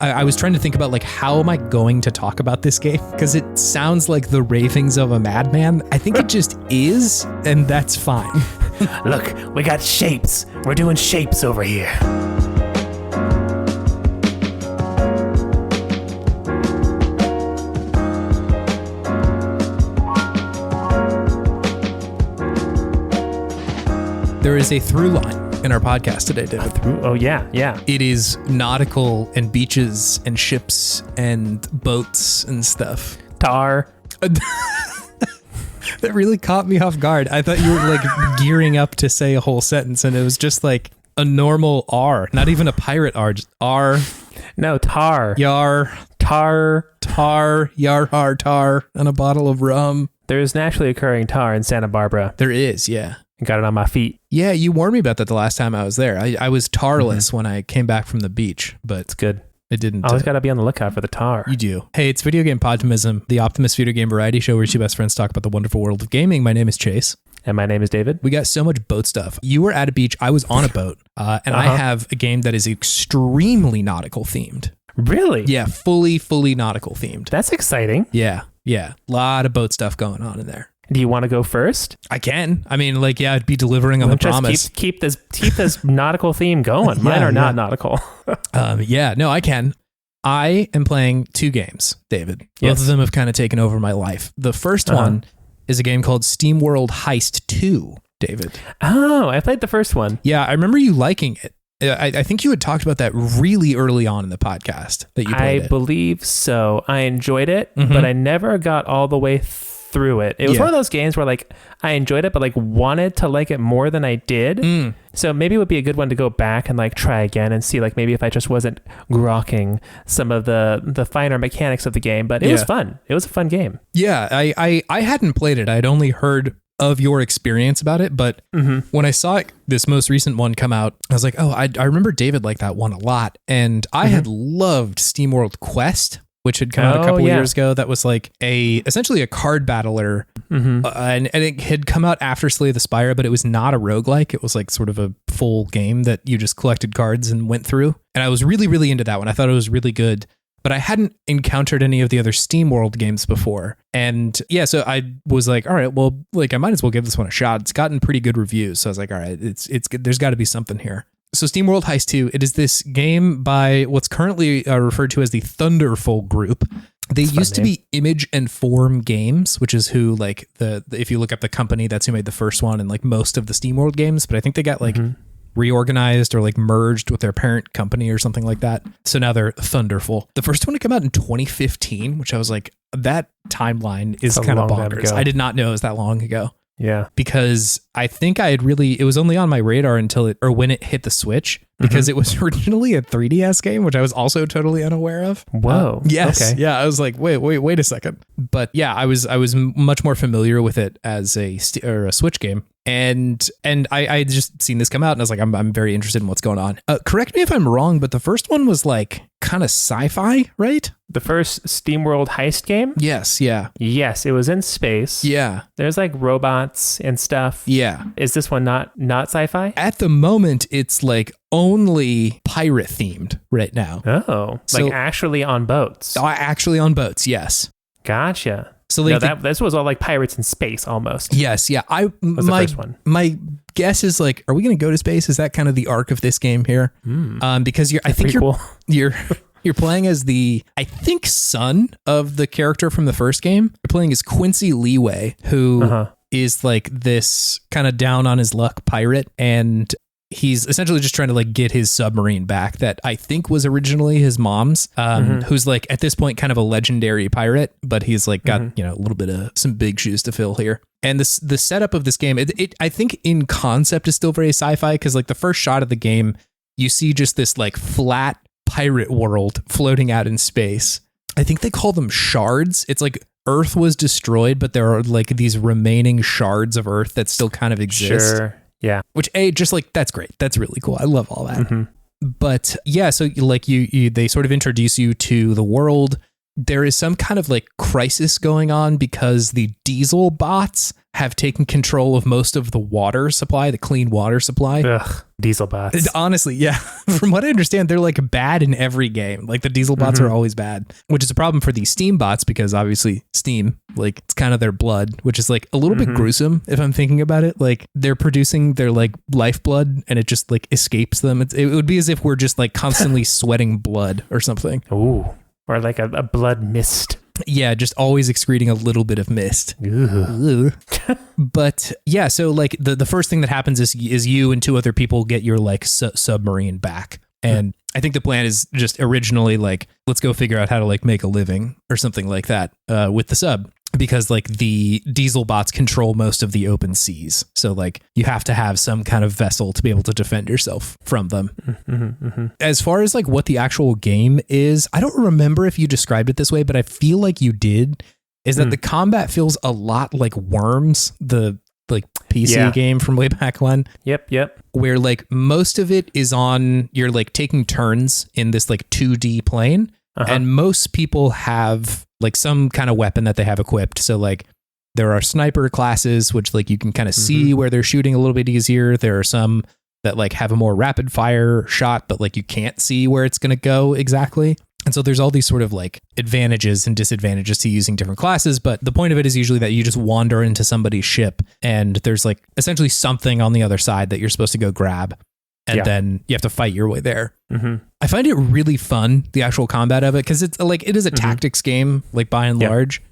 I was trying to think about like, how am I going to talk about this game? Because it sounds like the ravings of a madman. I think it just is, and that's fine. Look, we got shapes. We're doing shapes over here. There is a through line in our podcast today, David. Oh, yeah. It is nautical and beaches and ships and boats and stuff. Tar. That really caught me off guard. I thought you were like gearing up to say a whole sentence, and it was just like a normal R, not even a pirate R, just R. No, tar. Yar. Tar. Tar. Yar har tar. And a bottle of rum. There is naturally occurring tar in Santa Barbara. There is, yeah. I got it on my feet. Yeah, you warned me about that the last time I was there. I was tarless when I came back from the beach, but It's good. it didn't. Always got to be on the lookout for the tar. You do. Hey, it's Video Game Podtimism, the Optimist video game variety show where two best friends talk about the wonderful world of gaming. My name is Chase. And my name is David. We got so much boat stuff. You were at a beach. I was on a boat. And I have a game that is extremely nautical themed. Really? Yeah, fully nautical themed. That's exciting. Yeah. A lot of boat stuff going on in there. Do you want to go first? I can. I mean, like, yeah, I'd be delivering on the promise. Keep this nautical theme going. Mine are not nautical. No, I can. I am playing two games, David. Both of them have kind of taken over my life. The first one is a game called Steamworld Heist 2, David. Oh, I played the first one. Yeah, I remember you liking it. I think you had talked about that really early on in the podcast that you played it. I believe so. I enjoyed it, but I never got all the way through it. It was one of those games where like I enjoyed it, but like wanted to like it more than I did. So maybe it would be a good one to go back and like try again and see like maybe if I just wasn't grokking some of the finer mechanics of the game. But it was fun. It was a fun game. Yeah, I hadn't played it. I'd only heard of your experience about it, but when I saw this most recent one come out, I was like, oh, I remember David liked that one a lot, and I had loved SteamWorld Quest, which had come out a couple of years ago. That was like essentially a card battler, and it had come out after Slay the Spire, but it was not a roguelike. It was like sort of a full game that you just collected cards and went through, and I was really into that one. I thought it was really good. But I hadn't encountered any of the other SteamWorld games before. And yeah, so I was like, all right, well, like I might as well give this one a shot. It's gotten pretty good reviews. So I was like, all right, it's good. There's got to be something here. So Steamworld Heist 2, it is this game by what's currently referred to as the Thunderful Group. They used to be Image and Form Games, which is who like the if you look up the company, that's who made the first one and like most of the Steamworld games. But I think they got like reorganized or like merged with their parent company or something like that. So now they're Thunderful. The first one to come out in 2015, which I was like, that timeline is kind of bonkers. I did not know it was that long ago. Yeah. Because I think it was only on my radar until when it hit the Switch, because it was originally a 3DS game, which I was also totally unaware of. Whoa. Yes. Okay. Yeah. I was like, wait a second. But yeah, I was much more familiar with it as a Switch game. And I just seen this come out and I was like, I'm very interested in what's going on. Correct me if I'm wrong, but the first one was like kind of sci-fi, right? The first Steamworld Heist game? Yes. Yeah. Yes. It was in space. Yeah. There's like robots and stuff. Yeah. Is this one not sci-fi? At the moment, it's like only pirate themed right now. Oh, so, like actually on boats. Actually on boats. Yes. Gotcha. So like this was all like pirates in space almost. Yes. Yeah. The first one. My guess is like, are we going to go to space? Is that kind of the arc of this game here? Because you're playing as the, I think, son of the character from the first game. You're playing as Quincy Leeway, who is like this kind of down on his luck pirate, and he's essentially just trying to like get his submarine back that I think was originally his mom's, who's like at this point kind of a legendary pirate, but he's like got, a little bit of some big shoes to fill here. And the setup of this game, it I think in concept is still very sci-fi, because like the first shot of the game, you see just this like flat pirate world floating out in space. I think they call them shards. It's like Earth was destroyed, but there are like these remaining shards of Earth that still kind of exist. Sure. Yeah. Which just like, that's great. That's really cool. I love all that. But yeah, so like they sort of introduce you to the world. there is some kind of like crisis going on because the diesel bots have taken control of most of the water supply, the clean water supply. Ugh, diesel bots. Honestly, yeah. From what I understand, they're like bad in every game. Like the diesel bots are always bad, which is a problem for these Steam bots because obviously Steam, like it's kind of their blood, which is like a little bit gruesome if I'm thinking about it. Like they're producing their like lifeblood and it just like escapes them. It would be as if we're just like constantly sweating blood or something. Ooh, or like a blood mist. Yeah, just always excreting a little bit of mist. But yeah, so like the first thing that happens is you and two other people get your like submarine back. And I think the plan is just originally like, let's go figure out how to like make a living or something like that with the sub. Because like the diesel bots control most of the open seas. So like you have to have some kind of vessel to be able to defend yourself from them. As far as like what the actual game is, I don't remember if you described it this way, but I feel like you did, is that the combat feels a lot like Worms, the like PC game from way back when. Yep. Where like most of it is on, you're like taking turns in this like 2D plane. And most people have like some kind of weapon that they have equipped. So like there are sniper classes, which like you can kind of see where they're shooting a little bit easier. There are some that like have a more rapid fire shot, but like you can't see where it's going to go exactly. And so there's all these sort of like advantages and disadvantages to using different classes. But the point of it is usually that you just wander into somebody's ship and there's like essentially something on the other side that you're supposed to go grab. And then you have to fight your way there. I find it really fun, the actual combat of it, because it's like it is a tactics game, like by and large,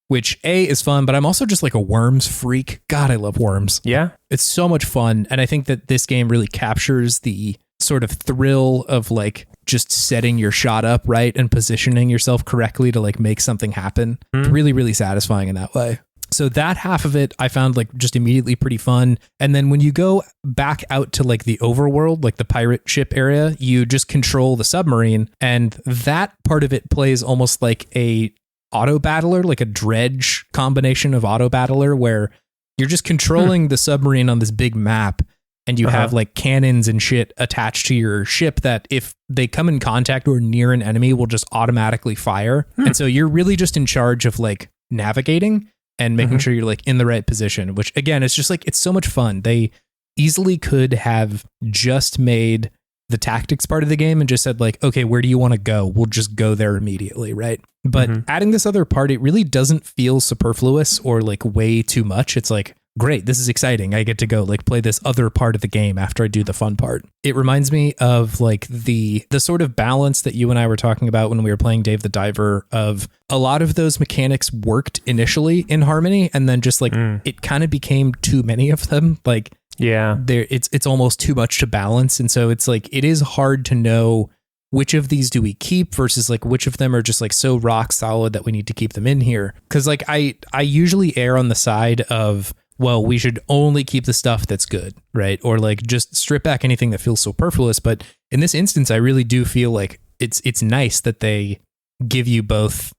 which A is fun, but I'm also just like a Worms freak. God, I love Worms. Yeah. It's so much fun. And I think that this game really captures the sort of thrill of like just setting your shot up right and positioning yourself correctly to like make something happen. It's really, really satisfying in that way. So that half of it I found like just immediately pretty fun. And then when you go back out to like the overworld, like the pirate ship area, you just control the submarine. And that part of it plays almost like a auto battler, like a dredge combination of auto battler, where you're just controlling the submarine on this big map. And you have like cannons and shit attached to your ship that if they come in contact or near an enemy will just automatically fire. And so you're really just in charge of like navigating and making sure you're like in the right position, which again, it's just like, it's so much fun. They easily could have just made the tactics part of the game and just said like, okay, where do you want to go? We'll just go there immediately. Right. But adding this other part, it really doesn't feel superfluous or like way too much. It's like, great, this is exciting. I get to go like play this other part of the game after I do the fun part. It reminds me of like the sort of balance that you and I were talking about when we were playing Dave the Diver, of a lot of those mechanics worked initially in harmony and then just like it kind of became too many of them. Like it's almost too much to balance. And so it's like, it is hard to know which of these do we keep versus like which of them are just like so rock solid that we need to keep them in here. Cause like I usually err on the side of, well, we should only keep the stuff that's good, right? Or like just strip back anything that feels superfluous. But in this instance, I really do feel like it's nice that they give you both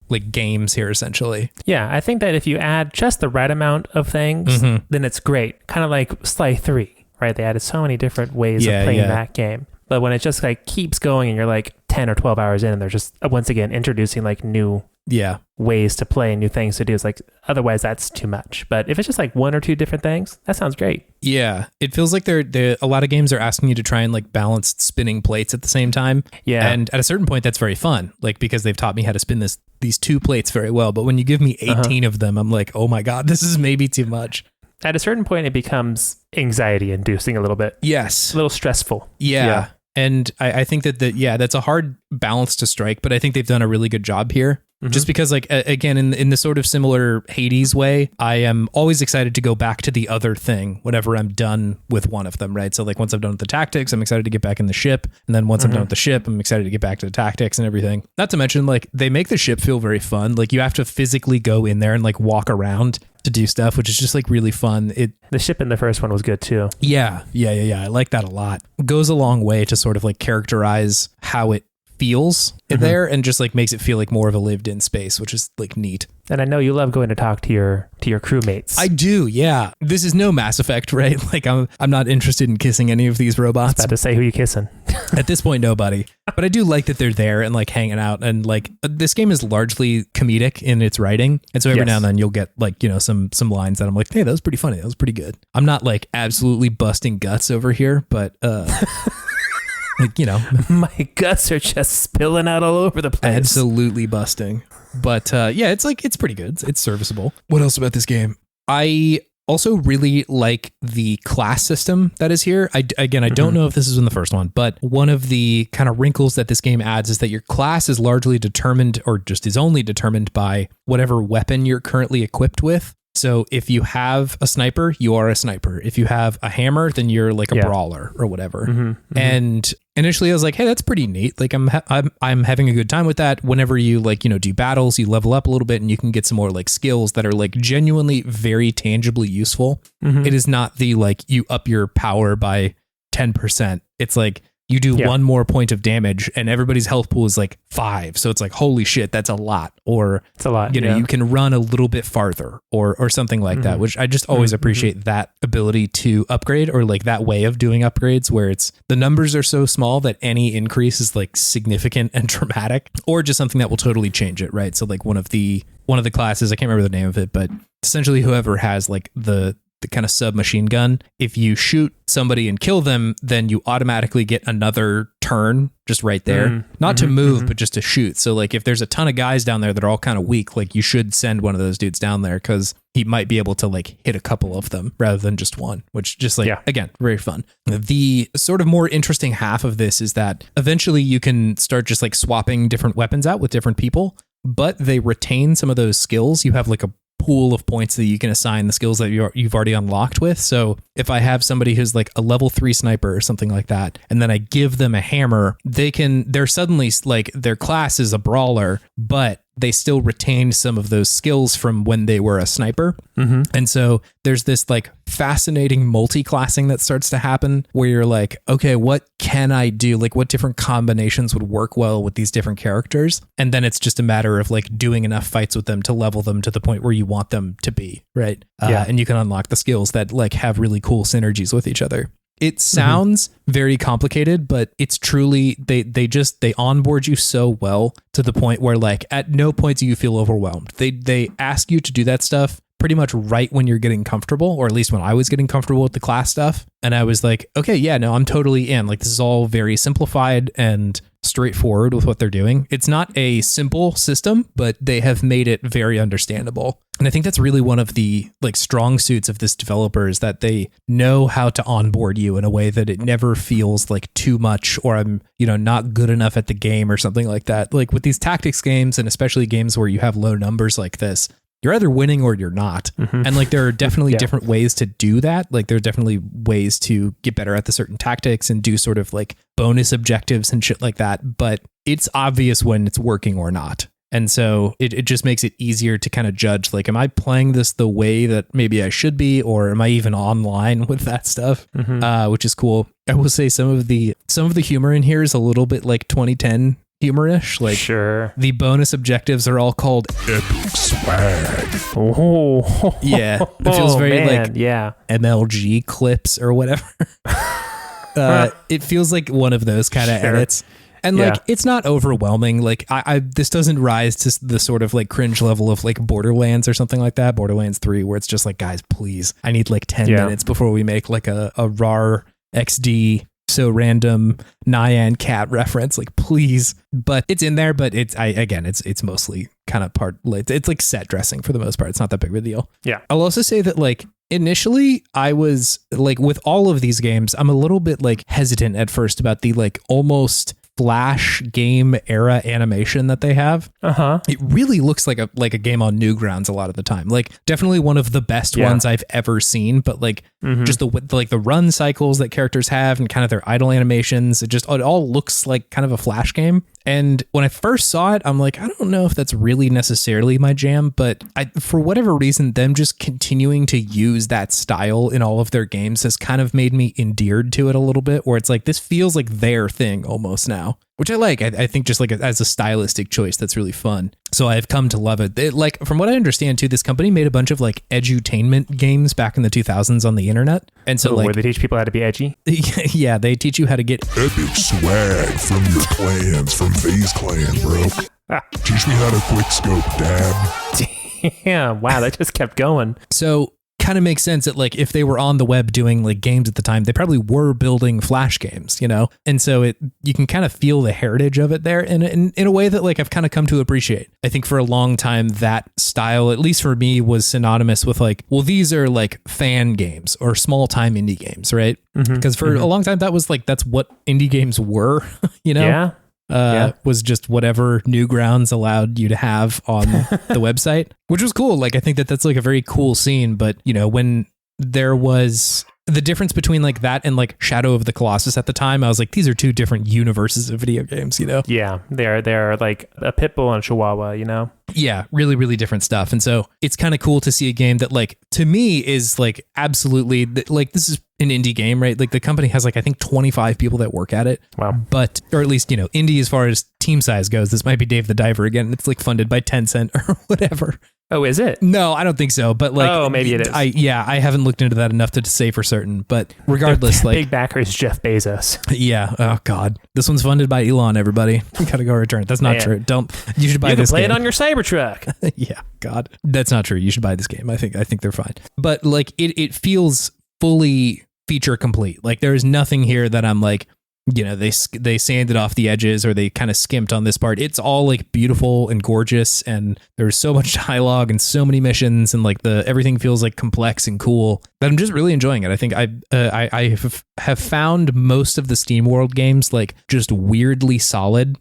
like games here, essentially. Yeah, I think that if you add just the right amount of things, then it's great. Kind of like Sly 3, right? They added so many different ways of playing that game. But when it just like keeps going and you're like 10 or 12 hours in and they're just once again introducing like new ways to play and new things to do, it's like, otherwise that's too much. But if it's just like one or two different things, that sounds great. Yeah. It feels like they're a lot of games are asking you to try and like balance spinning plates at the same time. Yeah. And at a certain point that's very fun, like because they've taught me how to spin these two plates very well. But when you give me 18 of them, I'm like, oh my God, this is maybe too much. At a certain point, it becomes anxiety inducing a little bit. Yes. A little stressful. Yeah. And I think that's a hard balance to strike, but I think they've done a really good job here. Just because like, again, in the sort of similar Hades way, I am always excited to go back to the other thing whenever I'm done with one of them, right? So like once I'm done with the tactics, I'm excited to get back in the ship. And then once I'm done with the ship, I'm excited to get back to the tactics and everything. Not to mention like they make the ship feel very fun. Like you have to physically go in there and like walk around to do stuff, which is just like really fun. The ship in the first one was good too. Yeah. I like that a lot. Goes a long way to sort of like characterize how it feels there and just like makes it feel like more of a lived in space, which is like neat. And I know you love going to talk to your crewmates. I do, yeah. This is no Mass Effect, right? Like I'm not interested in kissing any of these robots. About to say who you kissing. At this point, nobody. But I do like that they're there and like hanging out. And like this game is largely comedic in its writing, and so every now and then you'll get like, you know, some lines that I'm like, hey, that was pretty funny. That was pretty good. I'm not like absolutely busting guts over here, but like, you know, my guts are just spilling out all over the place. Absolutely busting. But yeah, it's like, it's pretty good. It's serviceable. What else about this game? I also really like the class system that is here. I don't know if this is in the first one, but one of the kind of wrinkles that this game adds is that your class is largely determined, or just is only determined by whatever weapon you're currently equipped with. So if you have a sniper, you are a sniper. If you have a hammer, then you're like a brawler or whatever. And initially I was like, hey, that's pretty neat. Like I'm having a good time with that. Whenever you like, you know, do battles, you level up a little bit and you can get some more like skills that are like genuinely very tangibly useful. It is not the like you up your power by 10%. It's like you do one more point of damage and everybody's health pool is like 5. So it's like, holy shit, that's a lot. Or it's a lot. You know, you can run a little bit farther or something like that, which I just always appreciate that ability to upgrade, or like that way of doing upgrades where it's the numbers are so small that any increase is like significant and dramatic, or just something that will totally change it. Right. So like one of the classes, I can't remember the name of it, but essentially whoever has like the kind of submachine gun, if you shoot somebody and kill them, then you automatically get another turn just right there. Not to move, but just to shoot. So like if there's a ton of guys down there that are all kind of weak, like you should send one of those dudes down there because he might be able to like hit a couple of them rather than just one, which just like, again, very fun. The sort of more interesting half of this is that eventually you can start just like swapping different weapons out with different people, but they retain some of those skills. You have like a pool of points that you can assign the skills that you've already unlocked with. So if I have somebody who's like a level 3 sniper or something like that, and then I give them a hammer, they're suddenly like their class is a brawler, but they still retained some of those skills from when they were a sniper. And so there's this like fascinating multi-classing that starts to happen where you're like, okay, what can I do? Like what different combinations would work well with these different characters? And then it's just a matter of like doing enough fights with them to level them to the point where you want them to be, right? And you can unlock the skills that like have really cool synergies with each other. It sounds very complicated, but it's truly, they onboard you so well to the point where like at no point do you feel overwhelmed. They ask you to do that stuff pretty much right when you're getting comfortable, or at least when I was getting comfortable with the class stuff. And I was like, okay, yeah, no, I'm totally in. Like this is all very simplified and straightforward with what they're doing. It's not a simple system, but they have made it very understandable. And I think that's really one of the like strong suits of this developer is that they know how to onboard you in a way that it never feels like too much, or I'm, you know, not good enough at the game or something like that. Like with these tactics games, and especially games where you have low numbers like this, you're either winning or you're not. And like there are definitely different ways to do that. Like there are definitely ways to get better at the certain tactics and do sort of like bonus objectives and shit like that. But it's obvious when it's working or not. And so it just makes it easier to kind of judge, like, am I playing this the way that maybe I should be, or am I even online with that stuff? Which is cool. I will say some of the humor in here is a little bit like 2010 humorish. Like the bonus objectives are all called epic swag. Yeah, it feels very like MLG clips or whatever. It feels like one of those kind of edits. And like, it's not overwhelming. Like this doesn't rise to the sort of like cringe level of like Borderlands or something like that. Borderlands 3, where it's just like, guys, please, I need like 10 minutes before we make like a Arrr XD so random Nyan cat reference, like please. But it's in there, but it's mostly kind of it's like set dressing for the most part. It's not that big of a deal. I'll also say that like initially I was like, with all of these games, I'm a little bit like hesitant at first about the like almost Flash game era animation that they have. It really looks like a game on Newgrounds a lot of the time. Like definitely one of the best ones I've ever seen, but like just the run cycles that characters have and kind of their idle animations, it all looks like kind of a Flash game. And when I first saw it, I'm like, I don't know if that's really necessarily my jam, but for whatever reason, them just continuing to use that style in all of their games has kind of made me endeared to it a little bit, where it's like, this feels like their thing almost now, which I like. I think just like as a stylistic choice, that's really fun. So I've come to love it. Like, from what I understand too, this company made a bunch of like edutainment games back in the 2000s on the internet. And so where they teach people how to be edgy? Yeah, they teach you how to get epic swag from your clans, from FaZe Clan, bro. Teach me how to quick scope, dab. Yeah, wow, that just kept going. So kind of makes sense that like if they were on the web doing like games at the time, they probably were building Flash games, you know? And so you can kind of feel the heritage of it there in a way that like I've kind of come to appreciate. I think for a long time that style, at least for me, was synonymous with like, well, these are like fan games or small time indie games, right? Because for a long time that was like, that's what indie games were, you know? Yeah. Was just whatever Newgrounds allowed you to have on the website, which was cool. Like, I think that's like a very cool scene. But, you know, when there was the difference between like that and like Shadow of the Colossus at the time, I was like, these are two different universes of video games, you know? Yeah, they're like a pit bull and chihuahua, you know? Yeah, really, really different stuff. And so it's kind of cool to see a game that like, to me is like absolutely like, this is an indie game, right? Like the company has like, I think 25 people that work at it. Wow. But, or at least, you know, indie as far as team size goes, this might be Dave the Diver again. It's like funded by Tencent or whatever. Oh, is it? No, I don't think so. But like, oh, maybe it is. I haven't looked into that enough to say for certain. But regardless, like, big backer is Jeff Bezos. Yeah. Oh God, this one's funded by Elon. Everybody, gotta go return it. That's not true. You should buy this. Play game. it on your Cybertruck. Yeah. God, that's not true. You should buy this game. I think they're fine. But like, it feels fully feature complete. Like there is nothing here that I'm like, you know, they sanded off the edges or they kind of skimped on this part. It's all like beautiful and gorgeous, and there's so much dialogue and so many missions, and like everything feels like complex and cool that I'm just really enjoying it. I think I have found most of the Steamworld games like just weirdly solid.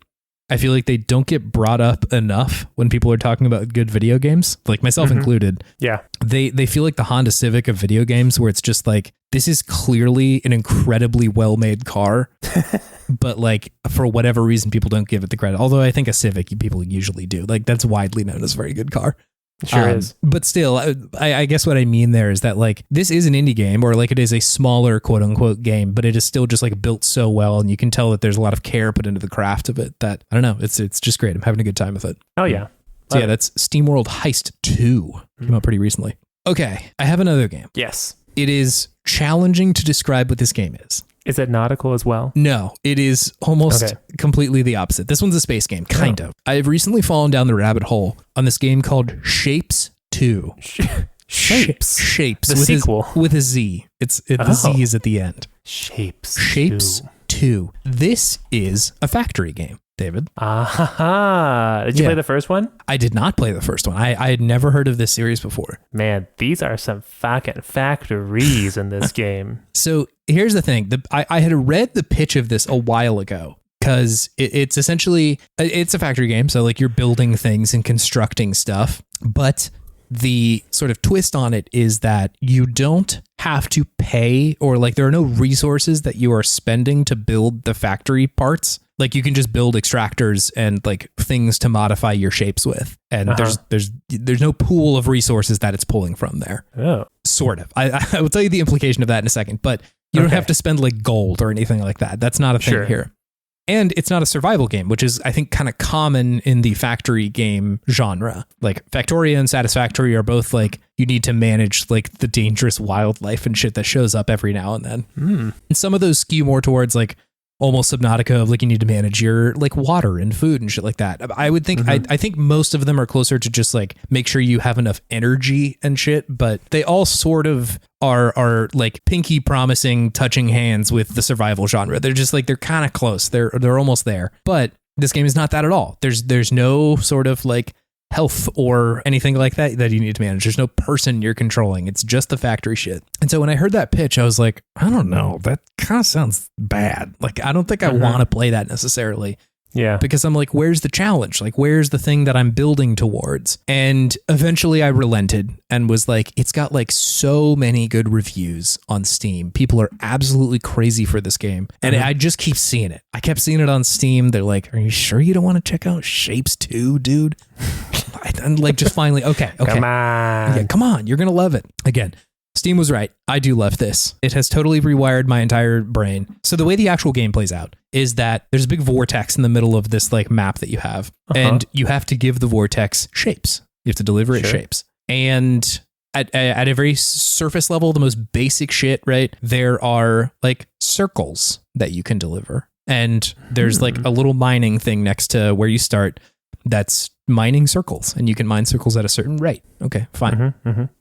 I feel like they don't get brought up enough when people are talking about good video games, like myself included. Yeah. They feel like the Honda Civic of video games, where it's just like, this is clearly an incredibly well-made car, but like for whatever reason, people don't give it the credit. Although I think a Civic people usually do. Like that's widely known as a very good car. It sure is. But still, I guess what I mean there is that like this is an indie game, or like it is a smaller quote unquote game, but it is still just like built so well, and you can tell that there's a lot of care put into the craft of it that, I don't know, it's just great. I'm having a good time with it. Oh yeah. So yeah, that's Steamworld Heist 2. Came out pretty recently. Okay, I have another game. Yes. It is challenging to describe what this game is. Is it nautical as well? No, it is almost completely the opposite. This one's a space game, kind of. I've recently fallen down the rabbit hole on this game called Shapez 2. Shapez. The sequel. With a Z. The Z is at the end. Shapez 2. This is a factory game, David. Did you play the first one? I did not play the first one. I had never heard of this series before. Man, these are some fucking factories in this game. So here's the thing. I had read the pitch of this a while ago, because it's essentially, it's a factory game. So like you're building things and constructing stuff, but the sort of twist on it is that you don't have to pay, or like there are no resources that you are spending to build the factory parts. Like you can just build extractors and like things to modify your shapes with. And there's no pool of resources that it's pulling from there. Oh. Sort of. I will tell you the implication of that in a second, but you don't have to spend like gold or anything like that. That's not a thing here. And it's not a survival game, which is, I think, kind of common in the factory game genre. Like Factoria and Satisfactory are both like, you need to manage like the dangerous wildlife and shit that shows up every now and then. And some of those skew more towards like almost Subnautica of like, you need to manage your like water and food and shit like that. I would think, I think most of them are closer to just like, make sure you have enough energy and shit, but they all sort of are like pinky promising, touching hands with the survival genre. They're just like, they're kind of close. They're almost there, but this game is not that at all. There's no sort of like health or anything like that you need to manage. There's no person you're controlling. It's just the factory shit. And so when I heard that pitch, I was like, I don't know, that kind of sounds bad. Like, I don't think I want to play that necessarily. Yeah. Because I'm like, where's the challenge? Like, where's the thing that I'm building towards? And eventually I relented and was like, it's got like so many good reviews on Steam. People are absolutely crazy for this game. And I just keep seeing it. I kept seeing it on Steam. They're like, are you sure you don't want to check out Shapes 2, dude? And like, just finally, okay. Come on. Yeah, come on. You're going to love it. Again, Steam was right. I do love this. It has totally rewired my entire brain. So the way the actual game plays out is that there's a big vortex in the middle of this like map that you have, and you have to give the vortex shapes. You have to deliver it shapes. And at a very surface level, the most basic shit, right? There are like circles that you can deliver. And there's like a little mining thing next to where you start that's mining circles, and you can mine circles at a certain rate. Okay, fine.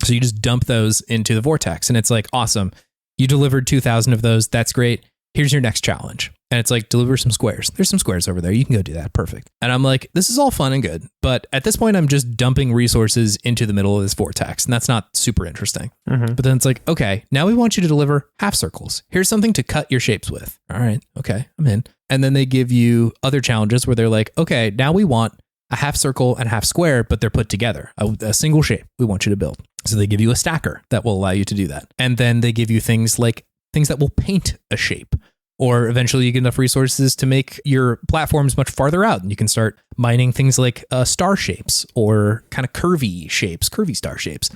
So you just dump those into the vortex, and it's like, awesome. You delivered 2,000 of those. That's great. Here's your next challenge. And it's like, deliver some squares. There's some squares over there. You can go do that. Perfect. And I'm like, this is all fun and good. But at this point, I'm just dumping resources into the middle of this vortex. And that's not super interesting. But then it's like, okay, now we want you to deliver half circles. Here's something to cut your shapes with. All right. Okay, I'm in. And then they give you other challenges where they're like, okay, now we want a half circle and a half square, but they're put together. A single shape we want you to build. So they give you a stacker that will allow you to do that. And then they give you things like things that will paint a shape. Or eventually you get enough resources to make your platforms much farther out, and you can start mining things like star shapes or kind of curvy star shapes.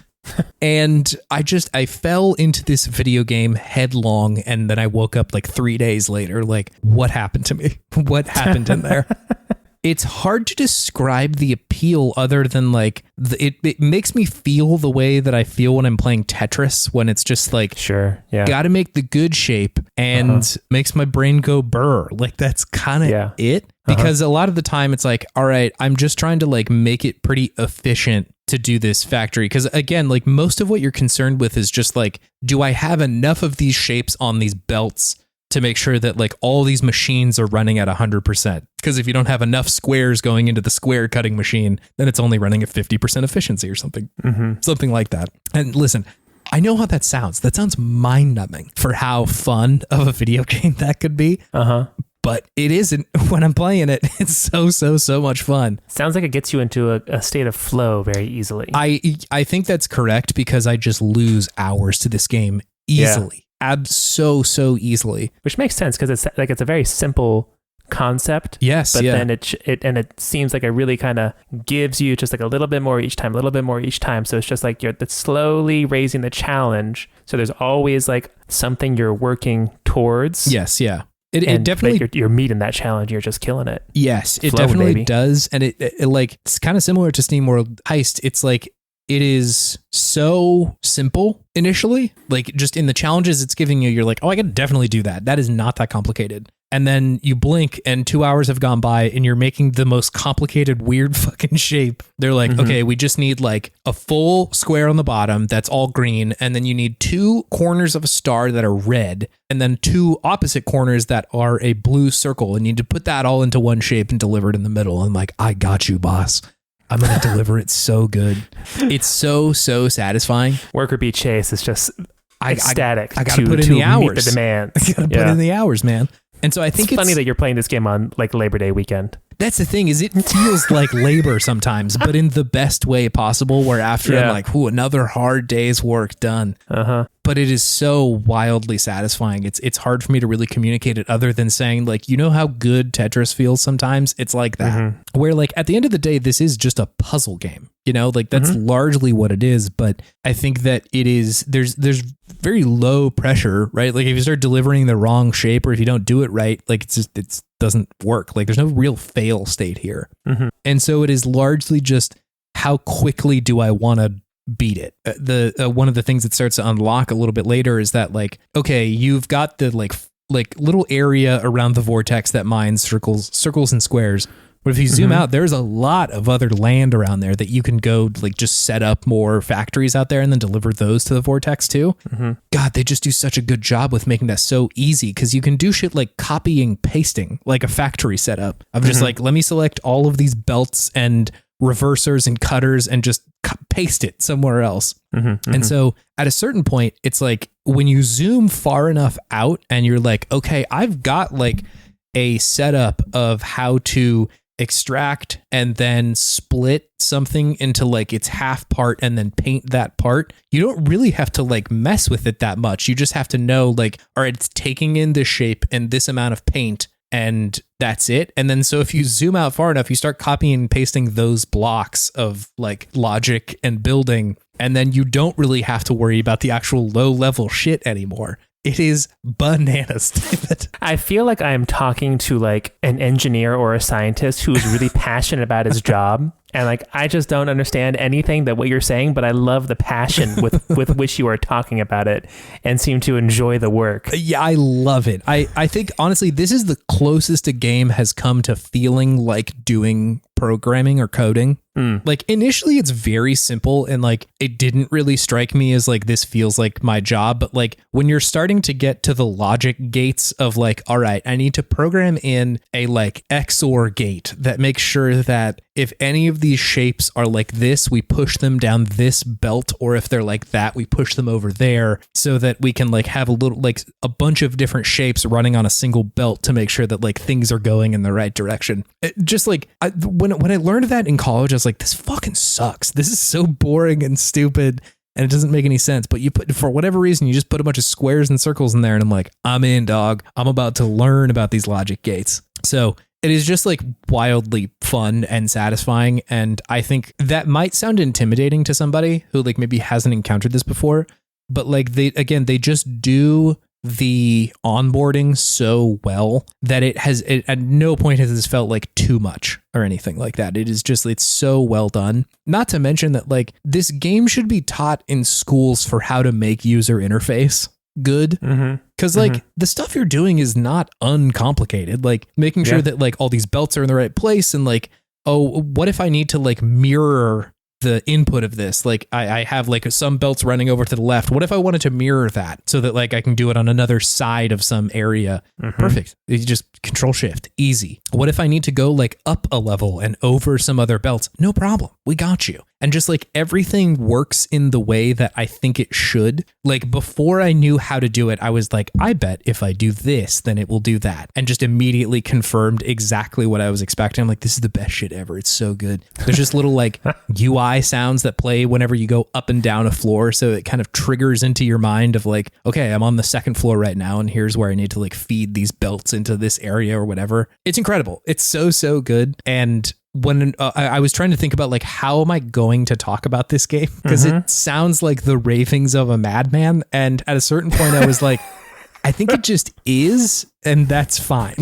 And I fell into this video game headlong, and then I woke up like 3 days later, like, what happened to me? What happened in there? It's hard to describe the appeal other than like it makes me feel the way that I feel when I'm playing Tetris, when it's just like, got to make the good shape, and makes my brain go burr. Like, that's kind of it. Because a lot of the time it's like, all right, I'm just trying to like make it pretty efficient to do this factory. Because again, like most of what you're concerned with is just like, do I have enough of these shapes on these belts to make sure that like all these machines are running at 100%. Because if you don't have enough squares going into the square cutting machine, then it's only running at 50% efficiency or something, something like that. And listen, I know how that sounds. That sounds mind numbing for how fun of a video game that could be. But it isn't. When I'm playing it, it's so much fun. Sounds like it gets you into a state of flow very easily. I think that's correct, because I just lose hours to this game easily. So easily, which makes sense because it's a very simple concept. Yes, but then it seems like it really kind of gives you just like a little bit more each time, So it's just like it's slowly raising the challenge. So there's always like something you're working towards. Yes, yeah. It definitely, like you're meeting that challenge. You're just killing it. Yes, it definitely does, and it like it's kind of similar to Steamworld Heist. It's like, it is so simple initially, like just in the challenges it's giving you, you're like, oh, I could definitely do that. That is not that complicated. And then you blink and 2 hours have gone by and you're making the most complicated, weird fucking shape. They're like, okay, we just need like a full square on the bottom that's all green. And then you need 2 corners of a star that are red. And then 2 opposite corners that are a blue circle. And you need to put that all into one shape and deliver it in the middle. I'm like, I got you, boss. I'm going to deliver it so good. It's so satisfying. Worker Bee Chase is just ecstatic. I got to put in the hours. Meet the demands. I got to put in the hours, man. And so I think it's funny that you're playing this game on like Labor Day weekend. That's the thing, is it feels like labor sometimes, but in the best way possible, where after I'm like, ooh, another hard day's work done. But it is so wildly satisfying. It's hard for me to really communicate it other than saying, like, you know how good Tetris feels sometimes? It's like that. Where like at the end of the day, this is just a puzzle game. You know, like that's largely what it is. But I think that it is, there's very low pressure, right? Like if you start delivering the wrong shape, or if you don't do it right, like it doesn't work. Like there's no real fail state here. And so it is largely just, how quickly do I want to beat it? One of the things that starts to unlock a little bit later is that like, okay, you've got the like little area around the vortex that mines circles and squares. But if you zoom out, there's a lot of other land around there that you can go like just set up more factories out there and then deliver those to the vortex too. God, they just do such a good job with making that so easy, because you can do shit like copying, pasting, like a factory setup of just like, let me select all of these belts and reversers and cutters and just paste it somewhere else. And so at a certain point, it's like when you zoom far enough out and you're like, okay, I've got like a setup of how to extract and then split something into like its half part and then paint that part, you don't really have to like mess with it that much. You just have to know like, all right, it's taking in this shape and this amount of paint, and that's it. And then so if you zoom out far enough, you start copying and pasting those blocks of like logic and building, and then you don't really have to worry about the actual low level shit anymore. It is bananas, David. I feel like I'm talking to like an engineer or a scientist who's really passionate about his job. And like, I just don't understand anything that what you're saying, but I love the passion with which you are talking about it and seem to enjoy the work. Yeah, I love it. I think, honestly, this is the closest a game has come to feeling like doing programming or coding. Like initially it's very simple and like it didn't really strike me as like this feels like my job, but like when you're starting to get to the logic gates of like, all right, I need to program in a like XOR gate that makes sure that if any of these shapes are like this, we push them down this belt, or if they're like that, we push them over there, so that we can like have a little like a bunch of different shapes running on a single belt to make sure that like things are going in the right direction. Just like when I learned that in college, I was like, this fucking sucks. This is so boring and stupid and it doesn't make any sense. But you put, for whatever reason, you just put a bunch of squares and circles in there, and I'm like, I'm in, dog. I'm about to learn about these logic gates. So it is just like wildly fun and satisfying. And I think that might sound intimidating to somebody who like maybe hasn't encountered this before, but like they just do the onboarding so well that it at no point has this felt like too much or anything like that. It is just, it's so well done. Not to mention that like this game should be taught in schools for how to make user interface good. Because like the stuff you're doing is not uncomplicated. Like making sure that like all these belts are in the right place, and like, oh, what if I need to like mirror the input of this? Like I have like some belts running over to the left. What if I wanted to mirror that so that like I can do it on another side of some area? Perfect. You just Control Shift, easy. What if I need to go like up a level and over some other belts? No problem. We got you. And just like everything works in the way that I think it should. Like before I knew how to do it, I was like, I bet if I do this, then it will do that. And just immediately confirmed exactly what I was expecting. I'm like, this is the best shit ever. It's so good. There's just little like UI sounds that play whenever you go up and down a floor. So it kind of triggers into your mind of like, okay, I'm on the second floor right now, and here's where I need to like feed these belts into this area or whatever. It's incredible. It's so good. And when I was trying to think about like, how am I going to talk about this game? Because it sounds like the ravings of a madman. And at a certain point I was like, I think it just is, and that's fine.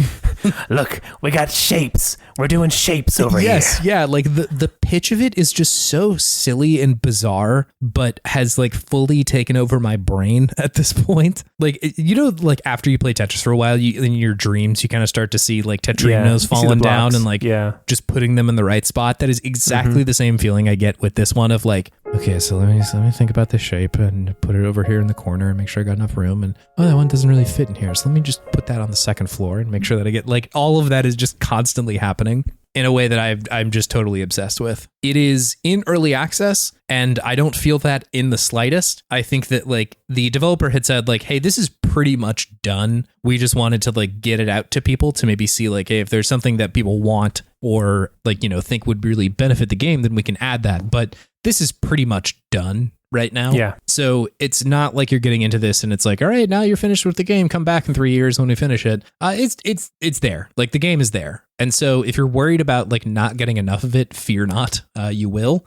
Look, we got shapes. We're doing shapes over here. Yes, yeah. Like the pitch of it is just so silly and bizarre, but has like fully taken over my brain at this point. Like, you know, like after you play Tetris for a while, in your dreams, you kind of start to see like tetrinos falling down and like just putting them in the right spot. That is exactly the same feeling I get with this one of like, okay, so let me think about this shape and put it over here in the corner and make sure I got enough room. And oh, that one doesn't really fit in here. So let me just put that on the second floor and make sure that I get like all of that is just constantly happening in a way that I'm just totally obsessed with. It is in early access, and I don't feel that in the slightest. I think that like the developer had said like, hey, this is pretty much done. We just wanted to like get it out to people to maybe see like, hey, if there's something that people want or like, you know, think would really benefit the game, then we can add that. But this is pretty much done right now. Yeah. So it's not like you're getting into this and it's like, all right, now you're finished with the game. Come back in 3 years when we finish it. It's there. Like the game is there. And so if you're worried about like not getting enough of it, fear not. You will.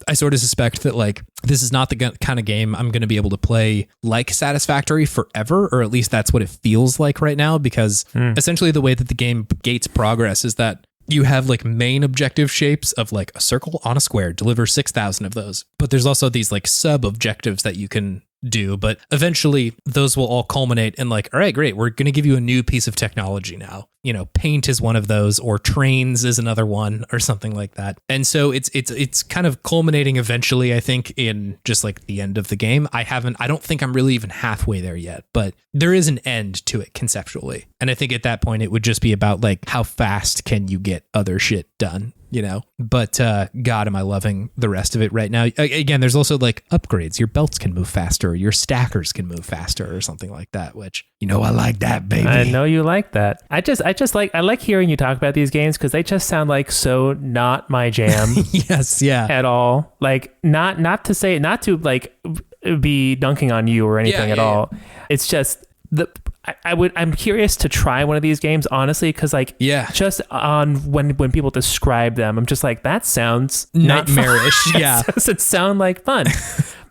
I sort of suspect that like this is not the kind of game I'm going to be able to play like Satisfactory forever, or at least that's what it feels like right now, because essentially the way that the game gates progress is that you have like main objective shapes of like a circle on a square, deliver 6,000 of those. But there's also these like sub objectives that you can do. But eventually those will all culminate in like, all right, great. We're going to give you a new piece of technology now. You know, paint is one of those, or trains is another one, or something like that. And so it's kind of culminating eventually, I think, in just like the end of the game. I don't think I'm really even halfway there yet, but there is an end to it conceptually. And I think at that point it would just be about like, how fast can you get other shit done, you know? But God, am I loving the rest of it right now. Again, there's also like upgrades. Your belts can move faster, your stackers can move faster or something like that, which, you know, I like that, baby. I know you like that. I I like hearing you talk about these games because they just sound like so not my jam. Yes, yeah. At all. Like not to like be dunking on you or anything at all. It's just I'm curious to try one of these games, honestly, because like just on when people describe them, I'm just like, that sounds nightmarish. Yeah. It doesn't sound like fun.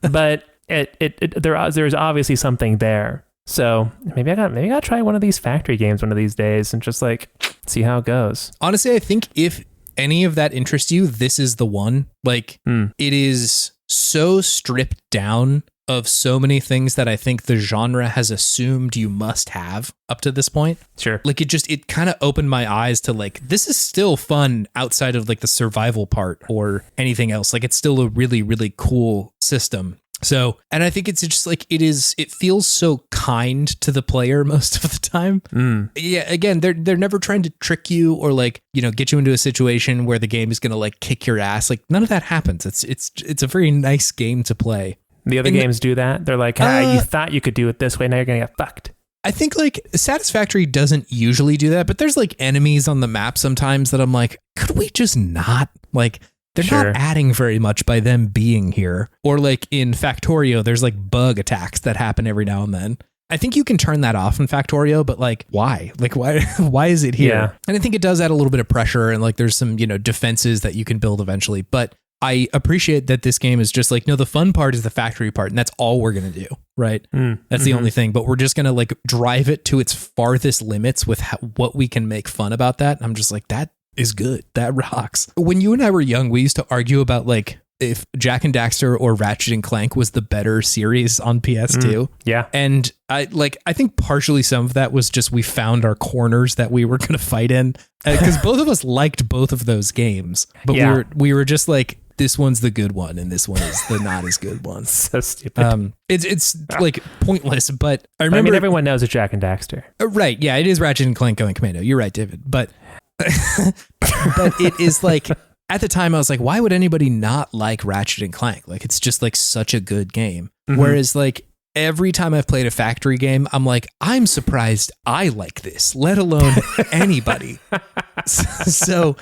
But there's obviously something there. So maybe I gotta try one of these factory games one of these days and just like see how it goes. Honestly, I think if any of that interests you, this is the one. Like it is so stripped down of so many things that I think the genre has assumed you must have up to this point. Sure. Like it kind of opened my eyes to like, this is still fun outside of like the survival part or anything else. Like it's still a really, really cool system. So, and I think it's just like, it feels so kind to the player most of the time. Yeah. Again, they're never trying to trick you or like, you know, get you into a situation where the game is going to like kick your ass. Like none of that happens. It's a very nice game to play. The other games do that. They're like, you thought you could do it this way. Now you're going to get fucked. I think like Satisfactory doesn't usually do that, but there's like enemies on the map sometimes that I'm like, could we just not? Like, they're not adding very much by them being here. Or like in Factorio, there's like bug attacks that happen every now and then. I think you can turn that off in Factorio, but like, why? Like, why is it here? Yeah. And I think it does add a little bit of pressure and like there's some, you know, defenses that you can build eventually. But I appreciate that this game is just like, no, the fun part is the factory part, and that's all we're going to do, right? That's the only thing, but we're just going to like drive it to its farthest limits with what we can make fun about that. And I'm just like, that is good. That rocks. When you and I were young, we used to argue about like if Jak and Daxter or Ratchet and Clank was the better series on PS2. Yeah. And I think partially some of that was just we found our corners that we were going to fight in because both of us liked both of those games, but we were just like, this one's the good one and this one is the not as good one. So stupid. It's like pointless, but I remember. I mean, everyone knows it's Jak and Daxter. Right. Yeah, it is Ratchet and Clank going commando. You're right, David. But it is like, at the time I was like, why would anybody not like Ratchet and Clank? Like, it's just like such a good game. Whereas like every time I've played a factory game, I'm like, I'm surprised I like this, let alone anybody. So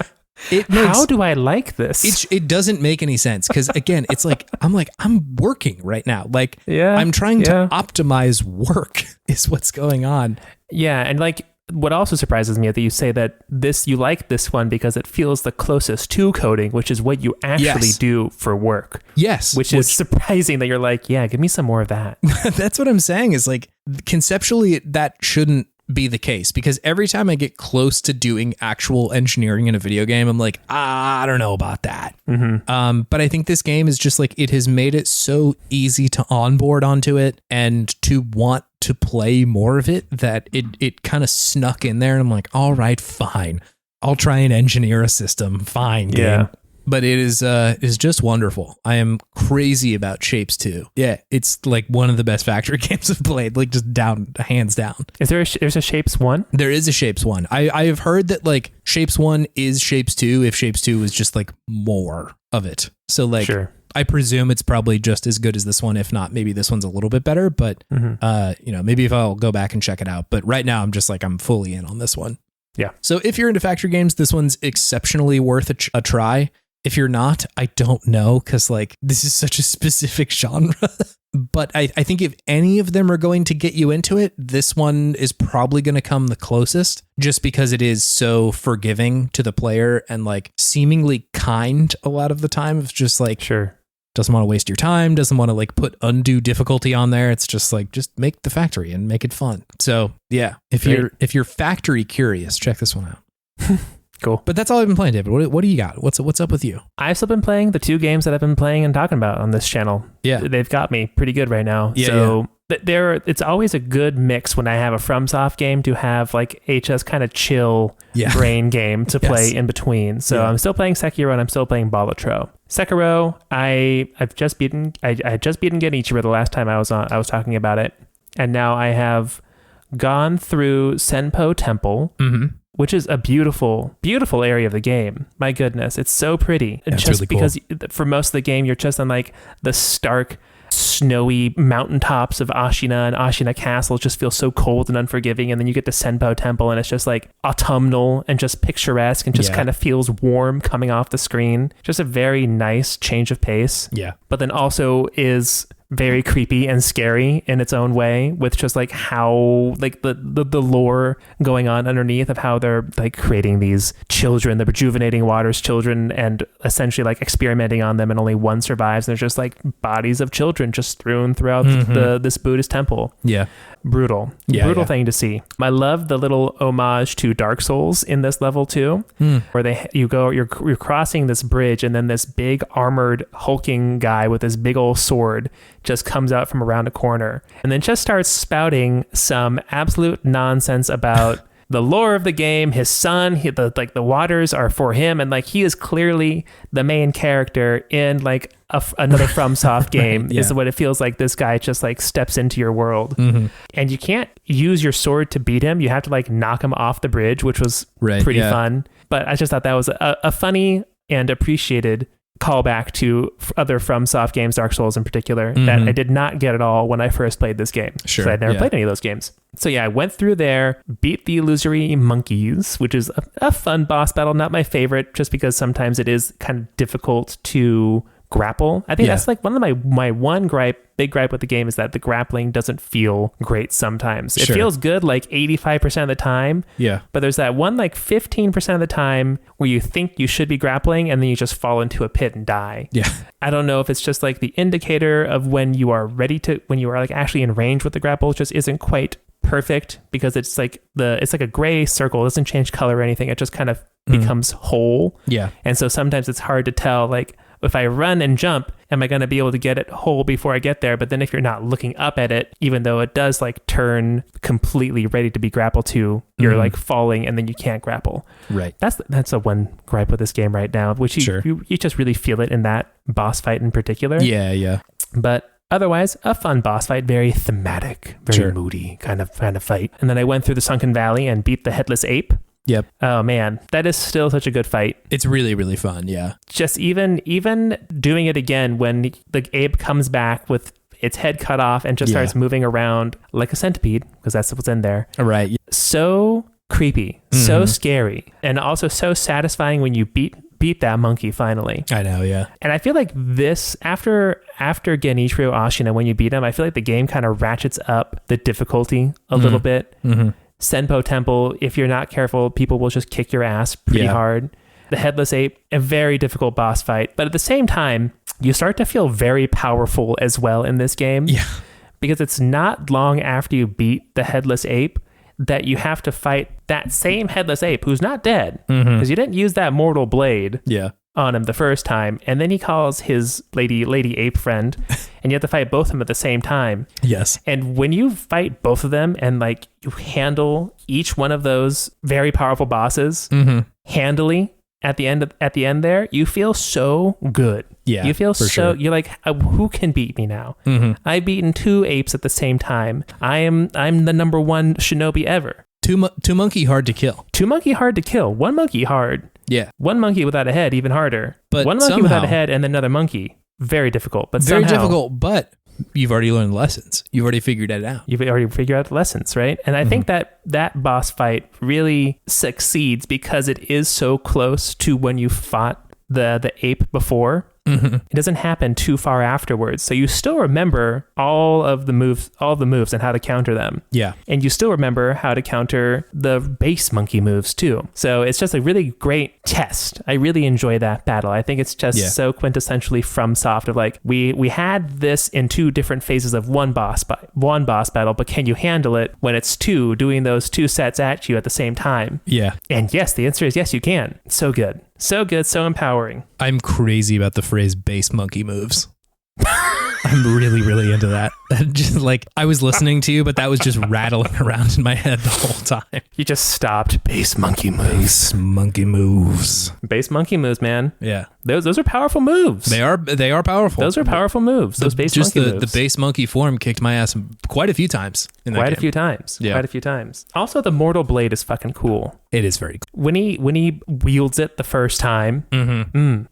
how do I like this? It doesn't make any sense because again, it's like I'm working right now. Like I'm trying to optimize work is what's going on. Yeah, and like what also surprises me is that you say that you like this one because it feels the closest to coding, which is what you actually do for work. Yes, which is surprising that you're like, yeah, give me some more of that. That's what I'm saying is like conceptually that shouldn't be the case because every time I get close to doing actual engineering in a video game, I'm like, I don't know about that. But I think this game is just like, it has made it so easy to onboard onto it and to want to play more of it that it kind of snuck in there. And I'm like, all right, fine. I'll try and engineer a system. Fine, game. Yeah. But it is just wonderful. I am crazy about Shapes 2. Yeah, it's like one of the best factory games I've played, like just hands down. Is there's a Shapes 1? There is a Shapes 1. I have heard that like Shapes 1 is Shapes 2 if Shapes 2 was just like more of it. So like I presume it's probably just as good as this one. If not, maybe this one's a little bit better, but you know, maybe if I'll go back and check it out. But right now I'm just like, I'm fully in on this one. Yeah. So if you're into factory games, this one's exceptionally worth a try. If you're not, I don't know, because like this is such a specific genre. But I think if any of them are going to get you into it, this one is probably going to come the closest just because it is so forgiving to the player and like seemingly kind a lot of the time. It's just like, doesn't want to waste your time, doesn't want to like put undue difficulty on there. It's just like, just make the factory and make it fun. So yeah, if you're factory curious, check this one out. Cool. But that's all I've been playing, David. What do you got? What's up with you? I've still been playing the 2 games that I've been playing and talking about on this channel. Yeah. They've got me pretty good right now. Yeah, so it's always a good mix when I have a FromSoft game to have like HS kind of chill brain game to play in between. So I'm still playing Sekiro and I'm still playing Balatro. Sekiro, I had just beaten Genichiro the last time I was talking about it. And now I have gone through Senpo Temple. Which is a beautiful, beautiful area of the game. My goodness, it's so pretty. That's just really cool. Because for most of the game, you're just on like the stark snowy mountaintops of Ashina, and Ashina Castle just feels so cold and unforgiving. And then you get to Senpo Temple, and it's just like autumnal and just picturesque and just kind of feels warm coming off the screen. Just a very nice change of pace. Yeah. But then also is very creepy and scary in its own way, with just like how like the lore going on underneath of how they're like creating these children, the rejuvenating waters children, and essentially like experimenting on them, and only one survives. And there's just like bodies of children just strewn throughout this Buddhist temple. Yeah. Brutal thing to see. I love the little homage to Dark Souls in this level too, where you're crossing this bridge, and then this big armored hulking guy with this big old sword just comes out from around a corner, and then just starts spouting some absolute nonsense about the lore of the game. His son, the waters are for him, and like he is clearly the main character in like another FromSoft game. Right, is what it feels like. This guy just like steps into your world, and you can't use your sword to beat him. You have to like knock him off the bridge, which was pretty fun. But I just thought that was a funny and appreciated callback to other FromSoft games, Dark Souls in particular, that I did not get at all when I first played this game. Sure, I'd never played any of those games. So yeah, I went through there, beat the illusory monkeys, which is a fun boss battle. Not my favorite, just because sometimes it is kind of difficult to grapple. I think that's like one of my one big gripe with the game is that the grappling doesn't feel great sometimes. It feels good like 85% of the time. Yeah. But there's that one like 15% of the time where you think you should be grappling, and then you just fall into a pit and die. Yeah. I don't know if it's just like the indicator of when you are like actually in range with the grapple just isn't quite perfect, because it's like a gray circle. It doesn't change color or anything. It just kind of becomes whole. Yeah. And so sometimes it's hard to tell, like, if I run and jump, am I going to be able to get it whole before I get there? But then if you're not looking up at it, even though it does like turn completely ready to be grappled to, you're like falling, and then you can't grapple. Right. That's a one gripe with this game right now, which you just really feel it in that boss fight in particular. Yeah, yeah. But otherwise, a fun boss fight, very thematic, very moody kind of fight. And then I went through the Sunken Valley and beat the Headless Ape. Yep. Oh man, that is still such a good fight. It's really, really fun. Yeah. Just even doing it again when the ape comes back with its head cut off and just starts moving around like a centipede, because that's what's in there. Right. So creepy, so scary, and also so satisfying when you beat that monkey finally. I know, yeah. And I feel like this, after Genichiro Ashina, when you beat him, I feel like the game kind of ratchets up the difficulty a little bit. Senpo Temple, if you're not careful, people will just kick your ass pretty hard. The Headless Ape, a very difficult boss fight. But at the same time, you start to feel very powerful as well in this game. Yeah. Because it's not long after you beat the Headless Ape that you have to fight that same Headless Ape, who's not dead, because you didn't use that mortal blade on him the first time, and then he calls his lady ape friend, and you have to fight both of them at the same time. Yes. And when you fight both of them and like you handle each one of those very powerful bosses handily at the end there, you feel so good. Yeah, you feel so sure. You're like, who can beat me now? I've beaten 2 apes at the same time. I'm the number 1 shinobi ever. Two monkey hard to kill. 2 monkey hard to kill. 1 monkey hard. Yeah. 1 monkey without a head, even harder. But 1 monkey without a head and then another monkey. Very difficult. But very difficult, but you've already learned lessons. You've already figured it out. You've already figured out the lessons, right? And I think that boss fight really succeeds because it is so close to when you fought the ape before. It doesn't happen too far afterwards, so you still remember all the moves and how to counter them. Yeah, and you still remember how to counter the base monkey moves too. So it's just a really great test. I really enjoy that battle. I think it's just so quintessentially FromSoft of like we had this in 2 different phases of one boss battle, but can you handle it when it's 2 doing those 2 sets at you at the same time? Yeah, and yes, the answer is yes, you can. So good. So good, so empowering. I'm crazy about the phrase base monkey moves. I'm really, really into that. Just like I was listening to you, but that was just rattling around in my head the whole time. You just stopped. Base monkey moves. Base monkey moves. Base monkey moves, man. Yeah. Those are powerful moves. They are powerful. Those are powerful moves. Those base just monkey moves. The base monkey form kicked my ass quite a few times. Quite a few times. Yeah. Quite a few times. Also, the Mortal Blade is fucking cool. It is very cool. When he wields it the first time,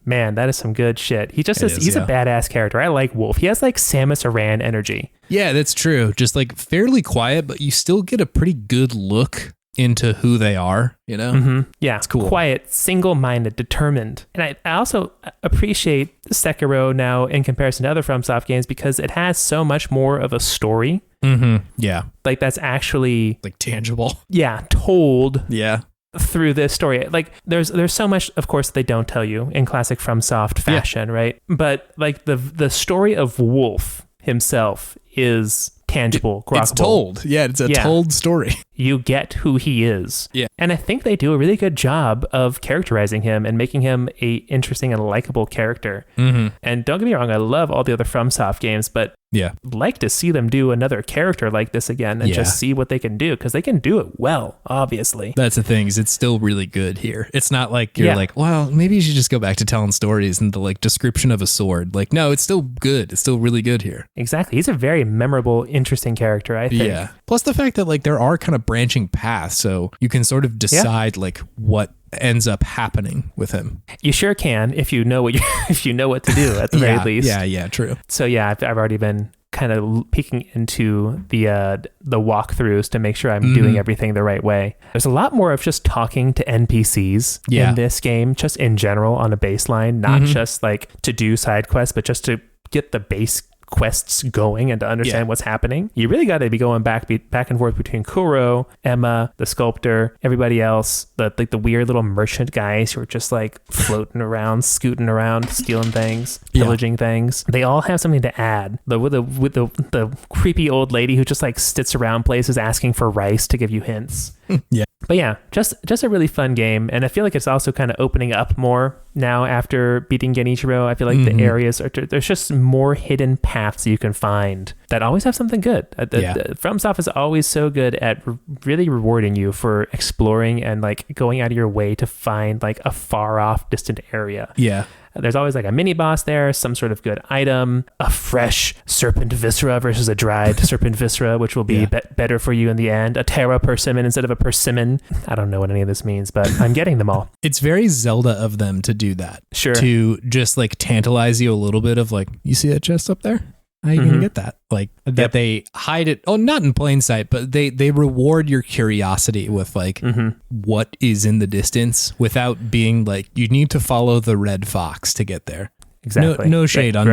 man, that is some good shit. He's a badass character. I like Wolf. He has like Samus Aran energy. Yeah, that's true. Just like fairly quiet, but you still get a pretty good look into who they are, you know? Mm-hmm. Yeah, it's cool. Quiet, single-minded, determined. And I also appreciate Sekiro now in comparison to other FromSoft games because it has so much more of a story. Mm-hmm. Yeah. Like that's actually like tangible. Yeah, told. Yeah. Through this story. Like there's so much, of course, they don't tell you in classic FromSoft fashion, right? But like the story of Wolf himself is tangible, grokkable. It's told. Yeah, it's a told story. You get who he is. Yeah. And I think they do a really good job of characterizing him and making him a interesting and likable character. Mm-hmm. And don't get me wrong, I love all the other FromSoft games, but yeah, like to see them do another character like this again and just see what they can do because they can do it well, obviously. That's the thing, is it's still really good here. It's not like you're like, well, maybe you should just go back to telling stories and the like description of a sword. Like, no, it's still good. It's still really good here. Exactly. He's a very memorable, interesting character, I think. Yeah. Plus the fact that like there are kind of branching paths, so you can sort of decide like what ends up happening with him. You sure can if you know what if you know what to do at the very least. Yeah, true. So yeah, I've already been kind of peeking into the walkthroughs to make sure I'm doing everything the right way. There's a lot more of just talking to NPCs in this game, just in general on a baseline, not just like to do side quests, but just to get the base quests going and to understand what's happening. You really got to be going back and forth between Kuro, Emma, the sculptor, everybody else, the weird little merchant guys who are just like floating around, scooting around, stealing things, pillaging things. They all have something to add. With the creepy old lady who just like sits around places asking for rice to give you hints. Yeah. But yeah, just a really fun game. And I feel like it's also kind of opening up more now after beating Genichiro. I feel like the areas there's just more hidden paths you can find that always have something good. FromSoft is always so good at really rewarding you for exploring and like going out of your way to find like a far off distant area. Yeah. There's always like a mini boss there, some sort of good item, a fresh serpent viscera versus a dried serpent viscera, which will be better for you in the end. A Terra persimmon instead of a persimmon. I don't know what any of this means, but I'm getting them all. It's very Zelda of them to do that. Sure. To just like tantalize you a little bit of like, you see that chest up there? How are you gonna get that? Like that they hide it. Oh, not in plain sight, but they reward your curiosity with like what is in the distance without being like you need to follow the red fox to get there. Exactly. No shade on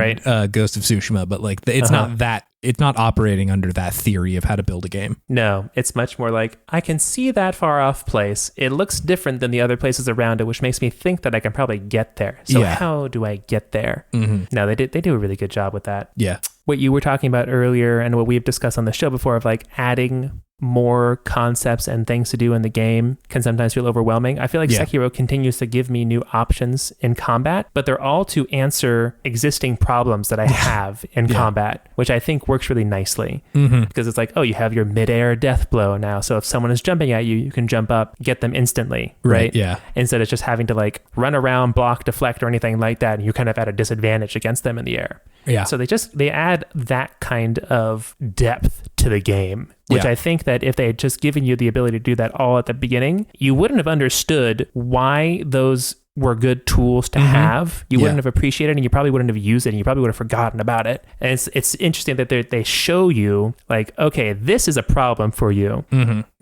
Ghost of Tsushima, but like it's not that. It's not operating under that theory of how to build a game. No, it's much more like, I can see that far off place. It looks different than the other places around it, which makes me think that I can probably get there. So how do I get there? No, they do a really good job with that. Yeah. What you were talking about earlier and what we've discussed on the show before of like adding more concepts and things to do in the game can sometimes feel overwhelming. I feel like Sekiro continues to give me new options in combat, but they're all to answer existing problems that I have in combat, which I think works really nicely because it's like, oh, you have your midair death blow now. So if someone is jumping at you, you can jump up, get them instantly, right? Yeah. Instead of just having to like run around, block, deflect, or anything like that. And you're kind of at a disadvantage against them in the air. Yeah. So they add that kind of depth to the game, which I think that if they had just given you the ability to do that all at the beginning, you wouldn't have understood why those were good tools to have. You wouldn't have appreciated it, and you probably wouldn't have used it, and you probably would have forgotten about it. And it's interesting that they show you like, okay, this is a problem for you.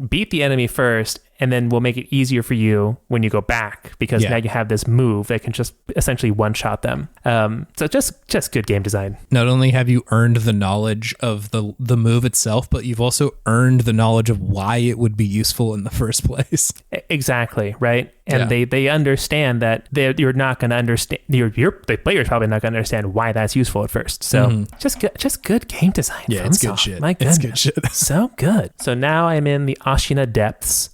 Beat the enemy first, and then we'll make it easier for you when you go back because now you have this move that can just essentially one-shot them. So just good game design. Not only have you earned the knowledge of the move itself, but you've also earned the knowledge of why it would be useful in the first place. Exactly, right? And they understand that you're not going to understand. The player's probably not going to understand why that's useful at first. So just good game design. Yeah, it's good shit. My goodness. It's good shit. So good. So now I'm in the Ashina depths.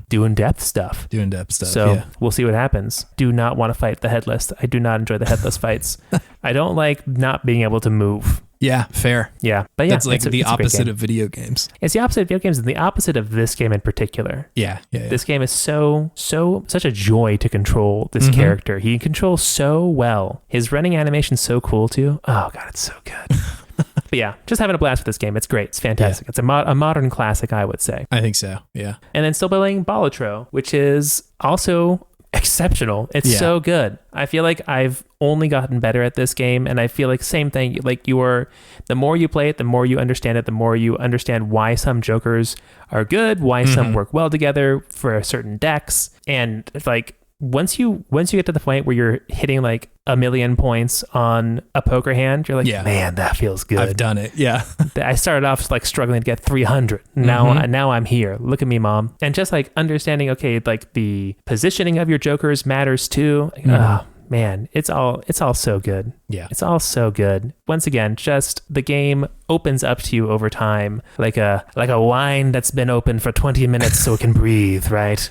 Doing depth stuff. So we'll see what happens. Do not want to fight the headless. I do not enjoy the headless fights. I don't like not being able to move. Yeah, fair. Yeah, but yeah, that's like the opposite of video games. It's the opposite of video games and the opposite of this game in particular. Yeah. This game is such a joy to control this character. He controls so well. His running animation's so cool too. Oh god, it's so good. But yeah, just having a blast with this game. It's great. It's fantastic. Yeah. It's a modern classic, I would say. I think so. Yeah. And then still playing Balatro, which is also exceptional. It's so good. I feel like I've only gotten better at this game, and I feel like same thing. Like the more you play it, the more you understand it, the more you understand why some jokers are good, why some work well together for certain decks, and like once you get to the point where you're hitting like 1 million points on a poker hand, you're like, man, that feels good. I've done it. Yeah. I started off like struggling to get 300. Now I'm here. Look at me, mom. And just like understanding, okay, like the positioning of your jokers matters too. Like, oh man, it's all so good. Yeah. It's all so good. Once again, just the game opens up to you over time like a wine that's been open for 20 minutes so it can breathe, right?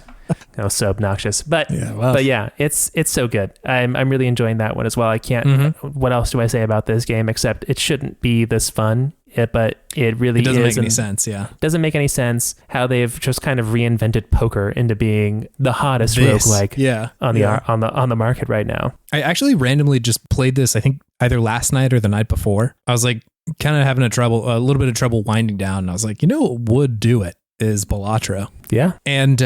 So obnoxious, but yeah, it's so good. I'm really enjoying that one as well. I can't. What else do I say about this game except it shouldn't be this fun? But it really doesn't make any sense. Yeah, doesn't make any sense how they've just kind of reinvented poker into being the hottest roguelike on the market right now. I actually randomly just played this. I think either last night or the night before. I was like kind of having a little bit of trouble winding down. And I was like, what would do it is Balatro. Yeah. And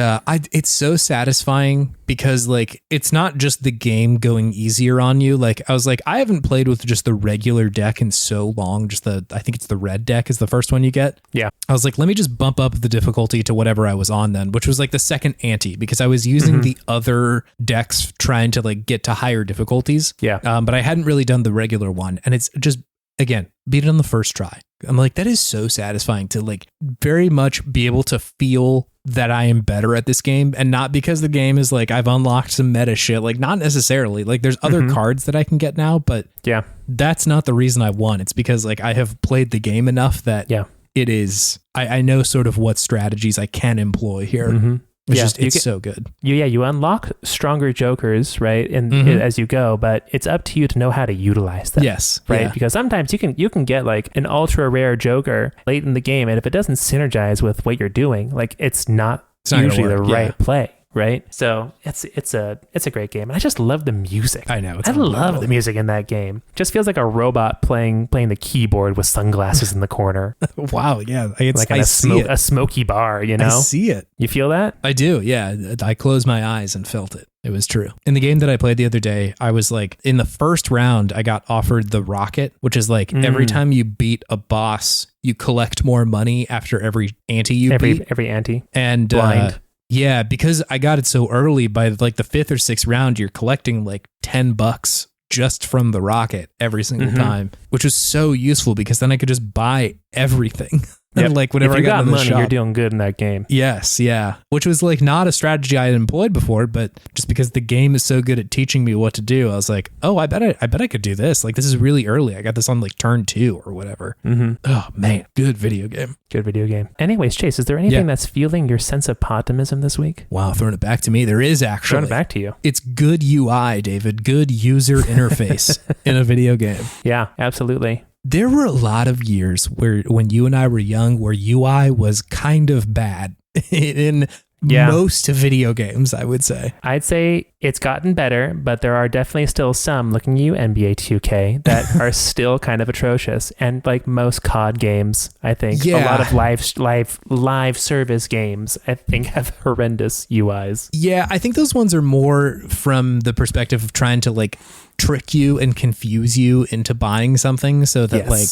it's so satisfying because like it's not just the game going easier on you. Like I was like, I haven't played with just the regular deck in so long. I think it's the red deck is the first one you get. Yeah. I was like, let me just bump up the difficulty to whatever I was on then, which was like the second ante because I was using the other decks trying to like get to higher difficulties. Yeah. But I hadn't really done the regular one, and it's just, again, beat it on the first try. I'm like, that is so satisfying to like very much be able to feel that I am better at this game, and not because the game is like I've unlocked some meta shit, like not necessarily. Like there's other cards that I can get now, but yeah, that's not the reason I won. It's because like I have played the game enough that it is I know sort of what strategies I can employ here. It's so good. You unlock stronger jokers, right? And as you go, but it's up to you to know how to utilize them. Yes. Right. Yeah. Because sometimes you can get like an ultra rare joker late in the game, and if it doesn't synergize with what you're doing, like it's not usually the right play. Right. So it's a great game. And I just love the music. I know. I love the music in that game. Just feels like a robot playing the keyboard with sunglasses in the corner. Wow. Yeah. Like a smoky bar, you know? I see it. You feel that? I do. Yeah. I closed my eyes and felt it. It was true. In the game that I played the other day, I was like, in the first round, I got offered the rocket, which is like every time you beat a boss, you collect more money after every ante you beat. Every ante. And blind. Yeah, because I got it so early, by like the 5th or 6th round, you're collecting like $10 just from the rocket every single time, which was so useful because then I could just buy everything. Yep. Like whenever if you I got in the money, shop. You're doing good in that game. Yes, yeah. Which was like not a strategy I had employed before, but just because the game is so good at teaching me what to do, I was like, oh, I bet I could do this. Like this is really early. I got this on like turn 2 or whatever. Oh man, good video game. Good video game. Anyways, Chase, is there anything that's fueling your sense of Podtimism this week? Wow, throwing it back to me. There is actually. Throwing it back to you. It's good UI, David. Good user interface in a video game. Yeah, absolutely. There were a lot of years when you and I were young where UI was kind of bad in most video games, I would say. I'd say it's gotten better, but there are definitely still some, looking at you, NBA 2K, that are still kind of atrocious. And like most COD games, I think a lot of live service games, I think, have horrendous UIs. Yeah, I think those ones are more from the perspective of trying to like trick you and confuse you into buying something so that like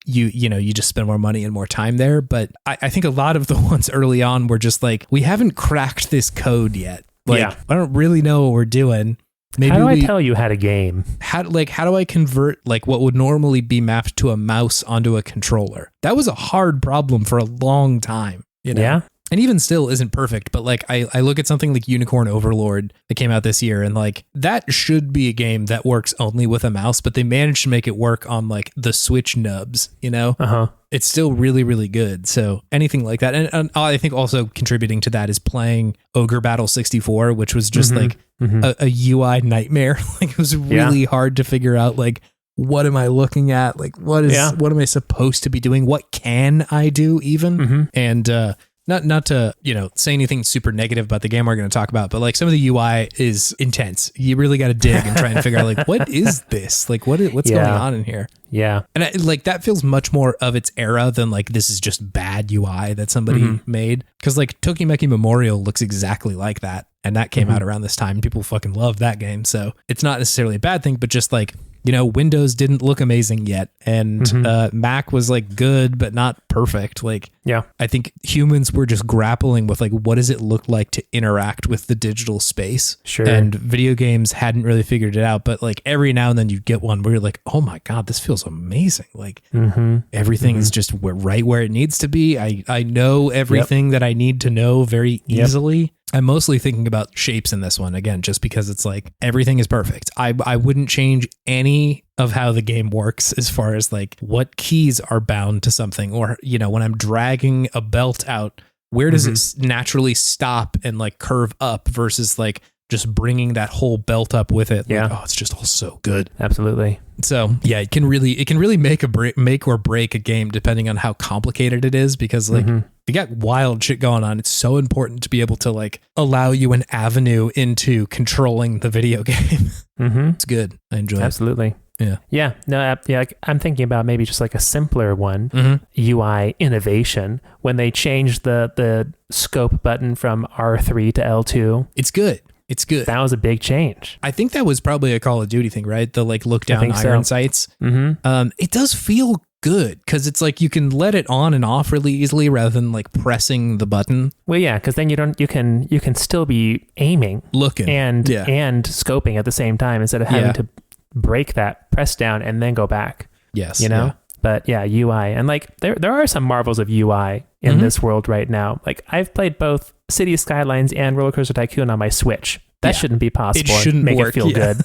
you just spend more money and more time there. But I think a lot of the ones early on were just like, we haven't cracked this code yet. Like, I don't really know what we're doing. Maybe how do I tell you how to game? How do I convert like what would normally be mapped to a mouse onto a controller? That was a hard problem for a long time. You know? Yeah. And even still isn't perfect, but like I look at something like Unicorn Overlord that came out this year, and like that should be a game that works only with a mouse, but they managed to make it work on like the Switch nubs, you know? It's still really, really good. So anything like that. And I think also contributing to that is playing Ogre Battle 64, which was just like a UI nightmare. Like it was really hard to figure out like what am I looking at? Like, what am I supposed to be doing? What can I do even? And, not to, say anything super negative about the game we're going to talk about, but like some of the UI is intense. You really got to dig and try and figure out like, what is this? Like what's going on in here? Yeah. And that feels much more of its era than like, this is just bad UI that somebody made. Cause like Tokimeki Memorial looks exactly like that. And that came out around this time. People fucking love that game. So it's not necessarily a bad thing, but just like, Windows didn't look amazing yet. And Mac was like good, but not perfect. Like, I think humans were just grappling with like, what does it look like to interact with the digital space? Sure. And video games hadn't really figured it out. But like every now and then you get one where you're like, oh my God, this feels amazing. Like everything is just right where it needs to be. I know everything that I need to know very easily. I'm mostly thinking about shapes in this one, again, just because it's like everything is perfect. I wouldn't change any of how the game works as far as like what keys are bound to something, or, when I'm dragging a belt out, where does it naturally stop and like curve up versus like just bringing that whole belt up with it. Yeah. Like, it's just all so good. Absolutely. So yeah, it can really make or break a game depending on how complicated it is, because like if you got wild shit going on, it's so important to be able to like allow you an avenue into controlling the video game. It's good. I enjoy it. Absolutely. Yeah. Yeah. No, like, I'm thinking about maybe just like a simpler one, UI innovation, when they changed the scope button from R3 to L2. It's good. It's good. That was a big change. I think that was probably a Call of Duty thing, right? The like look down iron sights. It does feel good because it's like you can let it on and off really easily rather than like pressing the button. Well, yeah, because then you can still be aiming, looking, and scoping at the same time instead of having to break that, press down, and then go back. Yes, But yeah, UI, and like there are some marvels of UI in this world right now. Like I've played both City Skylines and Roller Coaster Tycoon on my Switch. That shouldn't be possible. It shouldn't make work, it feel good,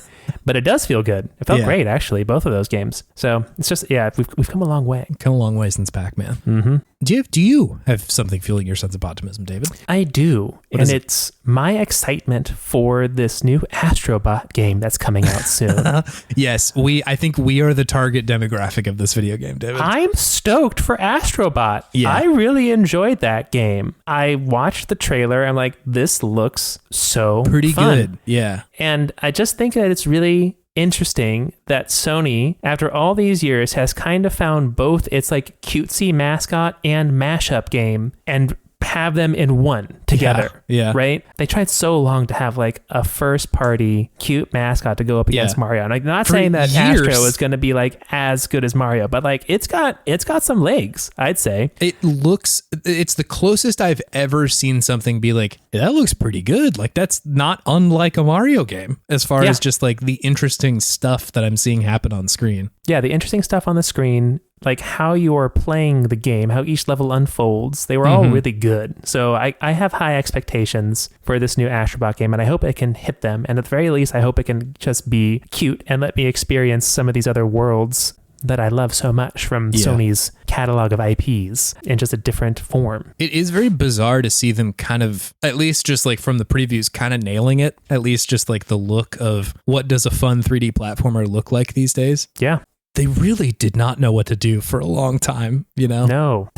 but it does feel good. It felt great actually, both of those games. So it's just we've come a long way. Come a long way since Pac-Man. Do you have something fueling your sense of optimism, David? I do, and it's my excitement for this new Astrobot game that's coming out soon. Yes, I think we are the target demographic of this video game, David. I'm stoked for Astrobot. Yeah. I really enjoyed that game. I watched the trailer. I'm like, this looks so pretty fun. Good. Yeah. And I just think that it's really interesting that Sony, after all these years, has kind of found both its like cutesy mascot and mashup game and have them in one together. Yeah. Right? They tried so long to have like a first party cute mascot to go up against Mario. And I'm not saying that Astro is going to be like as good as Mario, but like it's got some legs, I'd say. It's the closest I've ever seen something be like, that looks pretty good. Like that's not unlike a Mario game as far as just like the interesting stuff that I'm seeing happen on screen. Yeah, the interesting stuff on the screen, like how you are playing the game, how each level unfolds, they were all really good. So I have high expectations for this new Astrobot game, and I hope it can hit them. And at the very least, I hope it can just be cute and let me experience some of these other worlds that I love so much from Sony's catalog of IPs in just a different form. It is very bizarre to see them kind of, at least just like from the previews, kind of nailing it. At least just like the look of what does a fun 3D platformer look like these days. Yeah. They really did not know what to do for a long time, you know? No,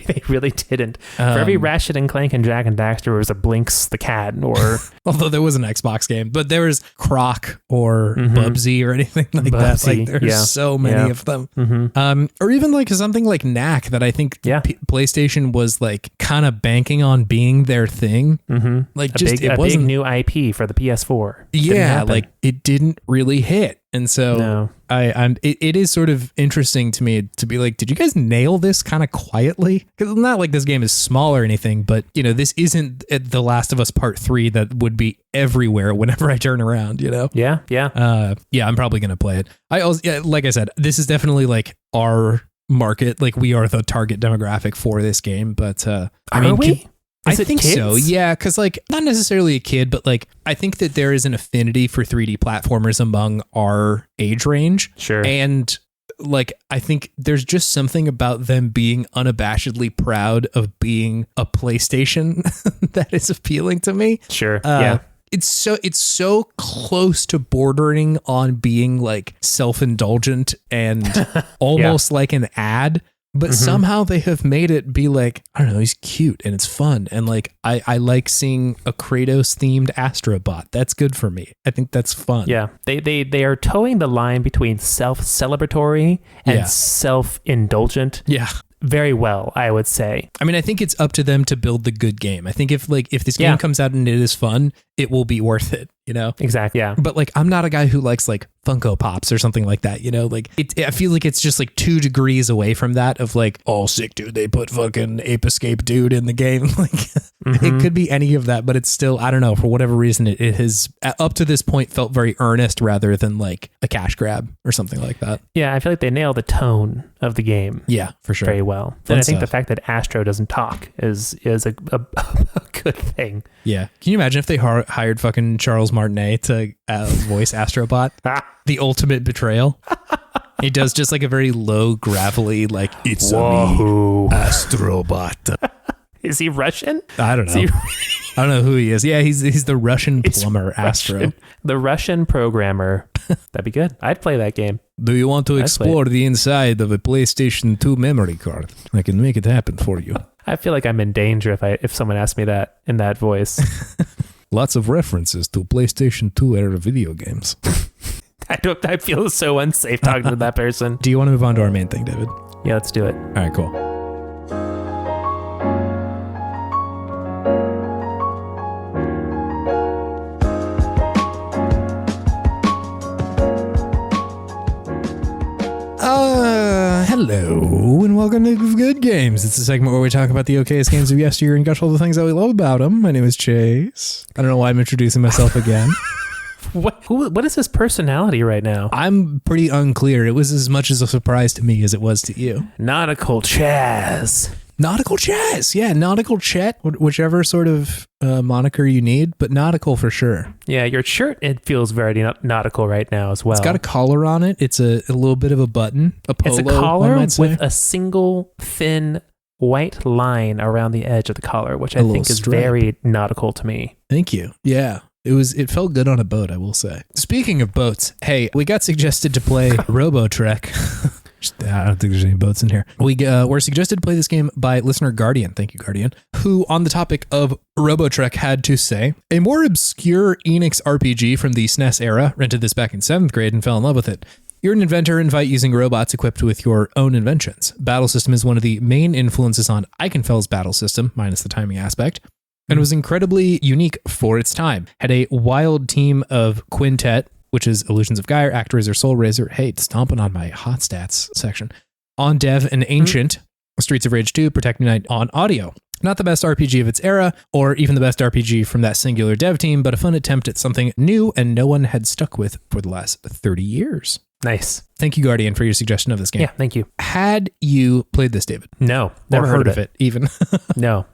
they really didn't. For every Ratchet and Clank and Jack and Daxter, there was a Blinks the Cat, or... Although there was an Xbox game, but there was Croc or Bubsy or anything like that. Like there's so many of them. Or even like something like Knack that I think PlayStation was like kind of banking on being their thing. Like it wasn't a big new IP for the PS4. Yeah, like it didn't really hit. And so it is sort of interesting to me to be like, did you guys nail this kind of quietly? Because it's not like this game is small or anything, but you know, this isn't The Last of Us Part 3 that would be everywhere whenever I turn around, you know? Yeah. I'm probably going to play it. Like I said, this is definitely like our market. Like we are the target demographic for this game, but are we? I think kids? So, yeah, because like not necessarily a kid, but like I think that there is an affinity for 3D platformers among our age range. Sure. And like I think there's just something about them being unabashedly proud of being a PlayStation that is appealing to me. Sure. it's so close to bordering on being like self-indulgent and almost like an ad. But somehow they have made it be like, I don't know, he's cute and it's fun. And like, I like seeing a Kratos themed Astrobot. That's good for me. I think that's fun. Yeah. They are towing the line between self-celebratory and self-indulgent. Yeah. Very well, I would say. I mean, I think it's up to them to build the good game. I think if this game comes out and it is fun, it will be worth it, you know? Exactly. Yeah. But like, I'm not a guy who likes like Funko Pops or something like that, you know? Like, I feel like it's just like 2 degrees away from that of like, oh, sick, dude, they put fucking Ape Escape dude in the game. Like, it could be any of that, but it's still, I don't know, for whatever reason, it has, up to this point, felt very earnest rather than like a cash grab or something like that. Yeah, I feel like they nail the tone of the game. Yeah, for sure. Very well. And I think the fact that Astro doesn't talk is a good thing. Yeah. Can you imagine if they hired fucking Charles Martinet to voice Astrobot? The ultimate betrayal. He does just like a very low, gravelly, like, it's me, Astrobot. Is he Russian? I don't know. I don't know who he is. Yeah, he's the Russian plumber, Astro. The Russian programmer. That'd be good. I'd play that game. Do you want to explore the inside of a PlayStation 2 memory card? I can make it happen for you. I feel like I'm in danger if someone asked me that in that voice. Lots of references to PlayStation 2 era video games. I feel so unsafe talking to that person. Do you want to move on to our main thing, David? Yeah, let's do it. All right, cool. Hello, and welcome to Good Games. It's a segment where we talk about the okayest games of yesteryear and gush all the things that we love about them. My name is Chase. I don't know why I'm introducing myself again. What is his personality right now? I'm pretty unclear. It was as much as a surprise to me as it was to you. Nautical Chaz. Nautical Chaz. Yeah, Nautical Chet, whichever sort of moniker you need, but nautical for sure. Yeah, your shirt, it feels very nautical right now as well. It's got a collar on it. It's a little bit of a button, a polo. It's a collar with a single thin white line around the edge of the collar, which I think is very nautical to me. Thank you. Yeah. It felt good on a boat, I will say. Speaking of boats, hey, we got suggested to play Robotrek. I don't think there's any boats in here. We were suggested to play this game by listener Guardian. Thank you, Guardian. Who, on the topic of Robotrek, had to say, a more obscure Enix RPG from the SNES era, rented this back in 7th grade and fell in love with it. You're an inventor and fight using robots equipped with your own inventions. Battle system is one of the main influences on Eichenfeld's battle system, minus the timing aspect, and was incredibly unique for its time. Had a wild team of Quintet, which is Illusions of Gaia, ActRaiser, SoulRaiser, hey, stomping on my hot stats section, on Dev and Ancient, Streets of Rage 2, Protect Me Night on audio. Not the best RPG of its era, or even the best RPG from that singular dev team, but a fun attempt at something new and no one had stuck with for the last 30 years. Nice. Thank you, Guardian, for your suggestion of this game. Yeah, thank you. Had you played this, David? No, never heard of it even. No.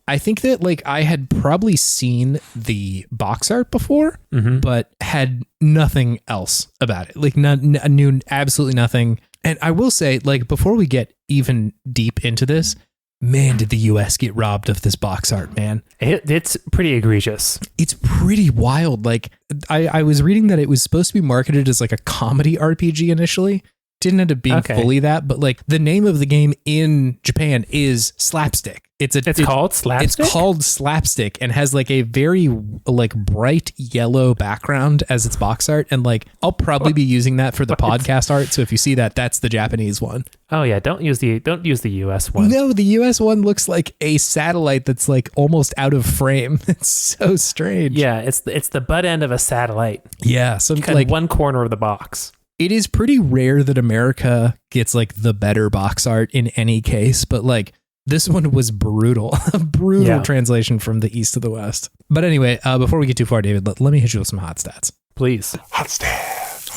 I think that like I had probably seen the box art before, but had nothing else about it. Like knew absolutely nothing. And I will say, like, before we get even deep into this, man, did the US get robbed of this box art, man. It's pretty egregious. It's pretty wild. Like, I was reading that it was supposed to be marketed as like a comedy RPG initially. Didn't end up being fully that, but like the name of the game in Japan is Slapstick. It's called Slapstick? It's called Slapstick and has like a very like bright yellow background as its box art. And like, I'll probably be using that for the podcast art. So if you see that, that's the Japanese one. Oh yeah. Don't use the US one. No, the US one looks like a satellite that's like almost out of frame. It's so strange. Yeah. It's the butt end of a satellite. Yeah. So like one corner of the box. It is pretty rare that America gets like the better box art in any case, but like this one was brutal, a brutal translation from the East to the West. But anyway, before we get too far, David, let me hit you with some hot stats. Please. Hot stats.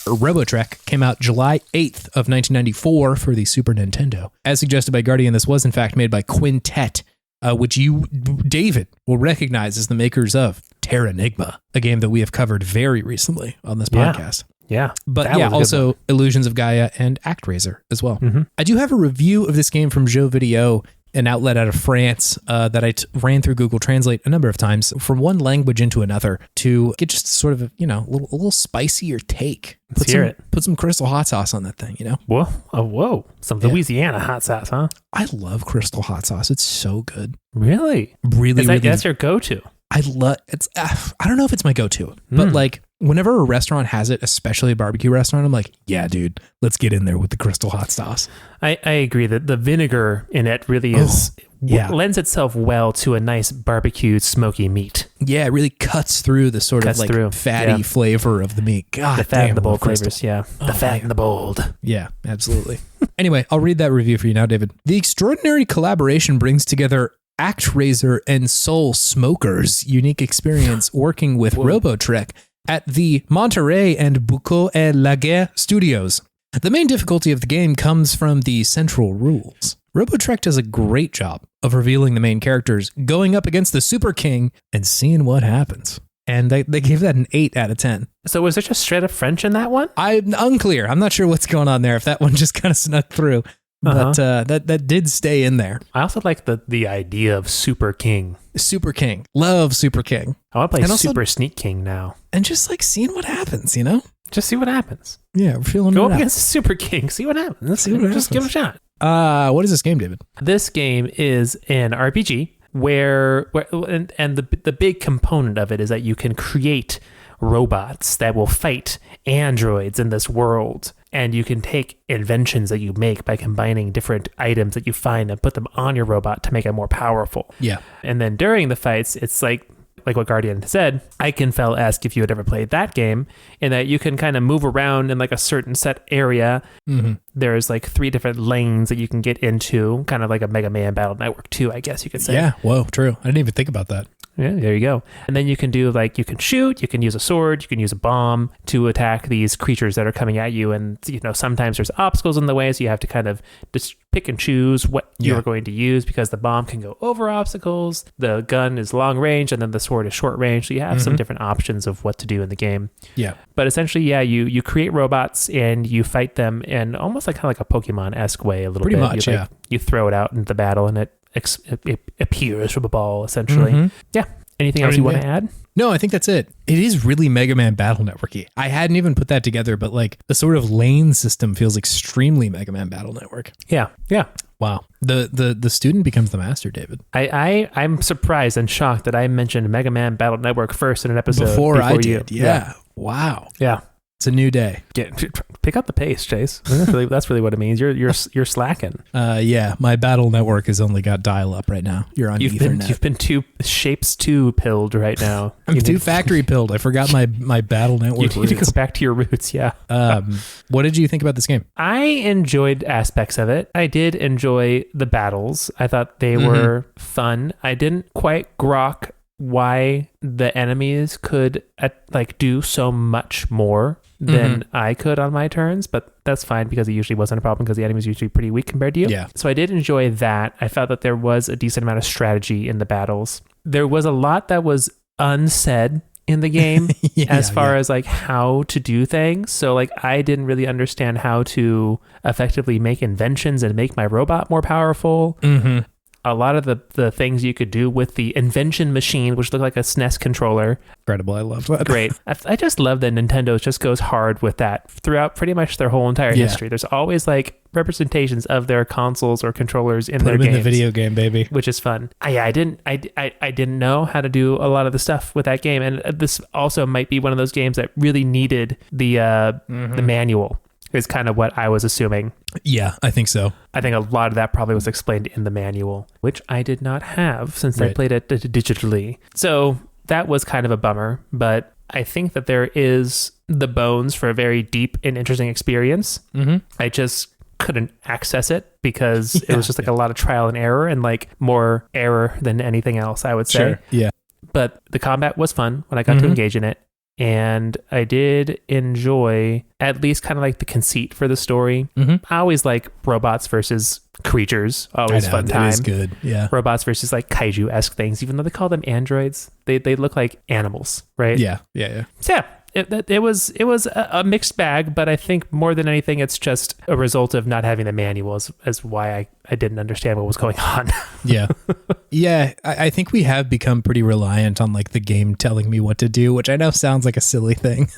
Robotrek came out July 8th of 1994 for the Super Nintendo. As suggested by Guardian, this was in fact made by Quintet, which you, David, will recognize as the makers of Terranigma, a game that we have covered very recently on this podcast. Yeah. But yeah, also Illusions of Gaia and ActRaiser as well. I do have a review of this game from Joe Video an outlet out of France that I ran through Google Translate a number of times from one language into another to get just sort of, a little spicier take. Put some Crystal hot sauce on that thing, Whoa. Some Louisiana hot sauce, huh? I love Crystal hot sauce. It's so good. Really? Really. That's your go-to? I don't know if it's my go-to, but like whenever a restaurant has it, especially a barbecue restaurant, I'm like, yeah, dude, let's get in there with the Crystal hot sauce. I agree that the vinegar in it really lends itself well to a nice barbecued smoky meat. Yeah, it really cuts through the sort of like fatty flavor of the meat. God, the fat and the bold flavors. Yeah, the fat and the bold. Yeah, absolutely. Anyway, I'll read that review for you now, David. The extraordinary collaboration brings together ActRaiser and Soul Smokers' unique experience working with Robotrek at the Monterey and Bucco et Laguerre studios. The main difficulty of the game comes from the central rules. Robotrek does a great job of revealing the main characters, going up against the Super King, and seeing what happens. And they gave that an 8 out of 10. So was there just straight up French in that one? I'm unclear. I'm not sure what's going on there, if that one just kind of snuck through. But that did stay in there. I also like the idea of Super King. Super King. Love Super King. I want to play Super Sneak King now. And just like seeing what happens, Just see what happens. Yeah, we're feeling Go up against Super King. See what happens. Just give it a shot. What is this game, David? This game is an RPG where the big component of it is that you can create robots that will fight androids in this world. And you can take inventions that you make by combining different items that you find and put them on your robot to make it more powerful. Yeah. And then during the fights, it's like what Guardian said, I can ask if you had ever played that game, in that you can kind of move around in like a certain set area. Mm-hmm. There's like 3 different lanes that you can get into, kind of like a Mega Man Battle Network 2, I guess you could say. Yeah, whoa, true. I didn't even think about that. Yeah, there you go. And then you can do you can shoot, you can use a sword, you can use a bomb to attack these creatures that are coming at you. And, sometimes there's obstacles in the way, so you have to kind of just pick and choose what you're going to use, because the bomb can go over obstacles, the gun is long range, and then the sword is short range. So you have some different options of what to do in the game. Yeah. But essentially, you create robots and you fight them in almost like kind of like a Pokemon-esque way a little bit. Pretty much, You throw it out into the battle and it appears from a ball, essentially. Yeah. Anything else you want to add? No, I think that's it. It is really Mega Man Battle Network-y. I hadn't even put that together, but like the sort of lane system feels extremely Mega Man Battle Network. Yeah. Wow. The student becomes the master, David. I'm surprised and shocked that I mentioned Mega Man Battle Network first in an episode before I did. You. Yeah. Wow. Yeah. It's a new day. Pick up the pace, Chase. That's really what it means. You're slacking. Yeah, my Battle Network has only got dial-up right now. You're on Ethernet. You've been too Shapes 2 pilled right now. I'm too factory pilled. I forgot my Battle Network. You need to go back to your roots. Yeah. What did you think about this game? I enjoyed aspects of it. I did enjoy the battles. I thought they were fun. I didn't quite grok why the enemies could do so much more than I could on my turns, but that's fine because it usually wasn't a problem because the enemy was usually pretty weak compared to you. Yeah. So I did enjoy that. I felt that there was a decent amount of strategy in the battles. There was a lot that was unsaid in the game as far as like how to do things. So like I didn't really understand how to effectively make inventions and make my robot more powerful. A lot of the things you could do with the invention machine, which looked like a SNES controller. Incredible. I love that. Great. I just love that Nintendo just goes hard with that throughout pretty much their whole entire history. There's always like representations of their consoles or controllers in their games. Put them in the video game, baby. Which is fun. I didn't know how to do a lot of the stuff with that game. And this also might be one of those games that really needed the manual. Is kind of what I was assuming. Yeah, I think so. I think a lot of that probably was explained in the manual, which I did not have since I played it digitally. So that was kind of a bummer, but I think that there is the bones for a very deep and interesting experience. I just couldn't access it because it was just like a lot of trial and error and like more error than anything else, I would say. Sure. Yeah. But the combat was fun when I got to engage in it. And I did enjoy at least kind of like the conceit for the story. I always like robots versus creatures. Always fun time. That is good. Yeah. Robots versus like kaiju-esque things, even though they call them androids. They look like animals, right? Yeah. So yeah, it was a mixed bag, but I think more than anything, it's just a result of not having the manual as why I didn't understand what was going on. Yeah. Yeah. I think we have become pretty reliant on like the game telling me what to do, which I know sounds like a silly thing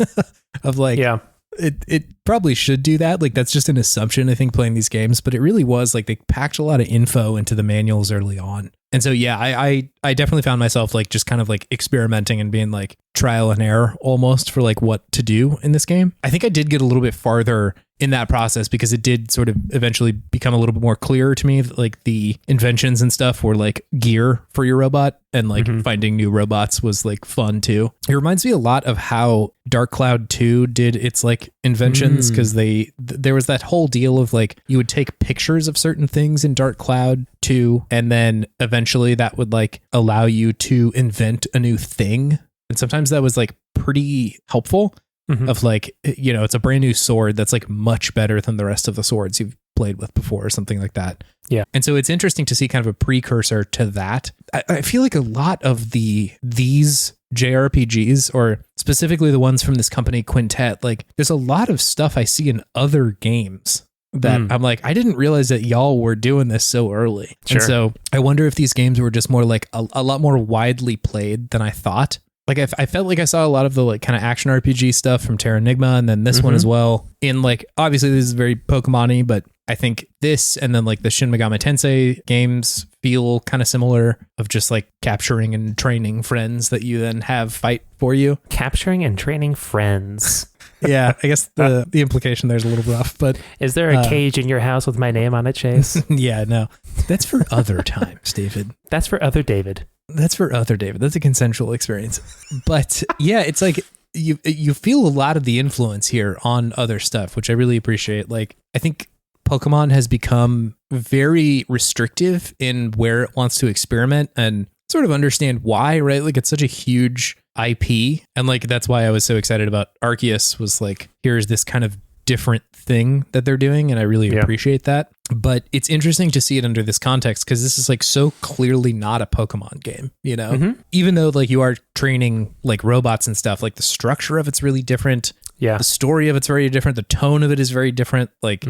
of like, yeah. It probably should do that. Like that's just an assumption, I think, playing these games, but it really was like they packed a lot of info into the manuals early on. And so, yeah, I definitely found myself like just kind of like experimenting and being like trial and error almost for like what to do in this game. I think I did get a little bit farther in that process because it did sort of eventually become a little bit more clear to me that like the inventions and stuff were like gear for your robot, and like finding new robots was like fun too. It reminds me a lot of how Dark Cloud 2 did its like inventions, because there was that whole deal of like you would take pictures of certain things in Dark Cloud 2 and then eventually that would like allow you to invent a new thing, and sometimes that was like pretty helpful. Of like, you know, it's a brand new sword that's like much better than the rest of the swords you've played with before or something like that. Yeah. And so it's interesting to see kind of a precursor to that. I feel like a lot of these JRPGs, or specifically the ones from this company Quintet, like there's a lot of stuff I see in other games that I'm like, I didn't realize that y'all were doing this so early. Sure. And so I wonder if these games were just more like a lot more widely played than I thought. Like I felt like I saw a lot of the like kind of action RPG stuff from Terra Enigma, and then this one as well. In like, obviously this is very Pokemon-y, but I think this and then like the Shin Megami Tensei games feel kind of similar, of just like capturing and training friends that you then have fight for you. Capturing and training friends. Yeah, I guess the implication there's a little rough, but is there a cage in your house with my name on it, Chase? Yeah, no, that's for other times, David. That's for other David. That's for other David. That's a consensual experience. But yeah, it's like you feel a lot of the influence here on other stuff, which I really appreciate. Like, I think Pokemon has become very restrictive in where it wants to experiment, and sort of understand why, right? Like, it's such a huge IP. And like, that's why I was so excited about Arceus, was like, here's this kind of different thing that they're doing, and I really appreciate that. But it's interesting to see it under this context, because this is like so clearly not a Pokemon game, you know? Even though like you are training like robots and stuff, like the structure of it's really different. Yeah. The story of it's very different. The tone of it is very different. Like,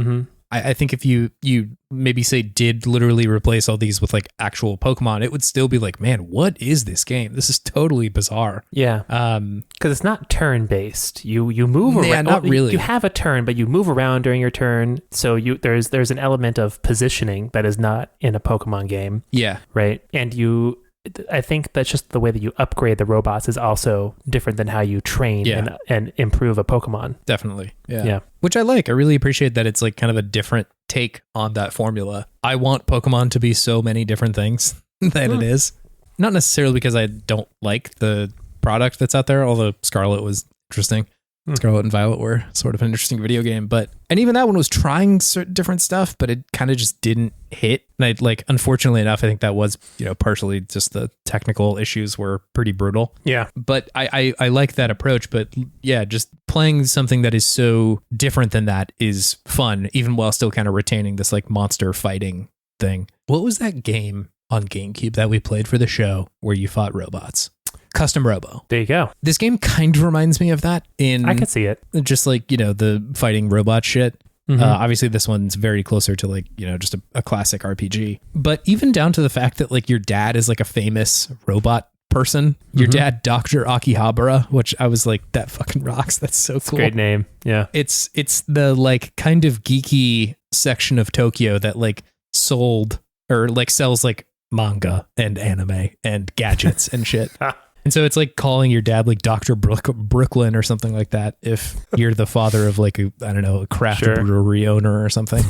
I think if you maybe say did literally replace all these with like actual Pokemon, it would still be like, man, what is this game? This is totally bizarre. Yeah. Because it's not turn based. You move around. Yeah, not really. You have a turn, but you move around during your turn. So there's an element of positioning that is not in a Pokemon game. Yeah. Right. And I think that's just the way that you upgrade the robots is also different than how you train and improve a Pokemon. Definitely. Yeah. Which I like. I really appreciate that it's like kind of a different take on that formula. I want Pokemon to be so many different things than it is. Not necessarily because I don't like the product that's out there, although Scarlet was interesting. Scarlet and Violet were sort of an interesting video game, and even that one was trying different stuff, but it kind of just didn't hit. And unfortunately enough, I think that was, partially just the technical issues were pretty brutal. Yeah. But I like that approach, but yeah, just playing something that is so different than that is fun, even while still kind of retaining this like monster fighting thing. What was that game on GameCube that we played for the show where you fought robots? Custom Robo. There you go. This game kind of reminds me of that. I could see it. Just like, the fighting robot shit. Obviously, this one's very closer to like, just a classic RPG. But even down to the fact that like your dad is like a famous robot person. Your dad, Dr. Akihabara, which I was like, that fucking rocks. That's so cool. Great name. Yeah. It's the like kind of geeky section of Tokyo that like sold or like sells like manga and anime and gadgets and shit. And so it's like calling your dad like Dr. Brooklyn or something like that if you're the father of like a craft brewery owner or something.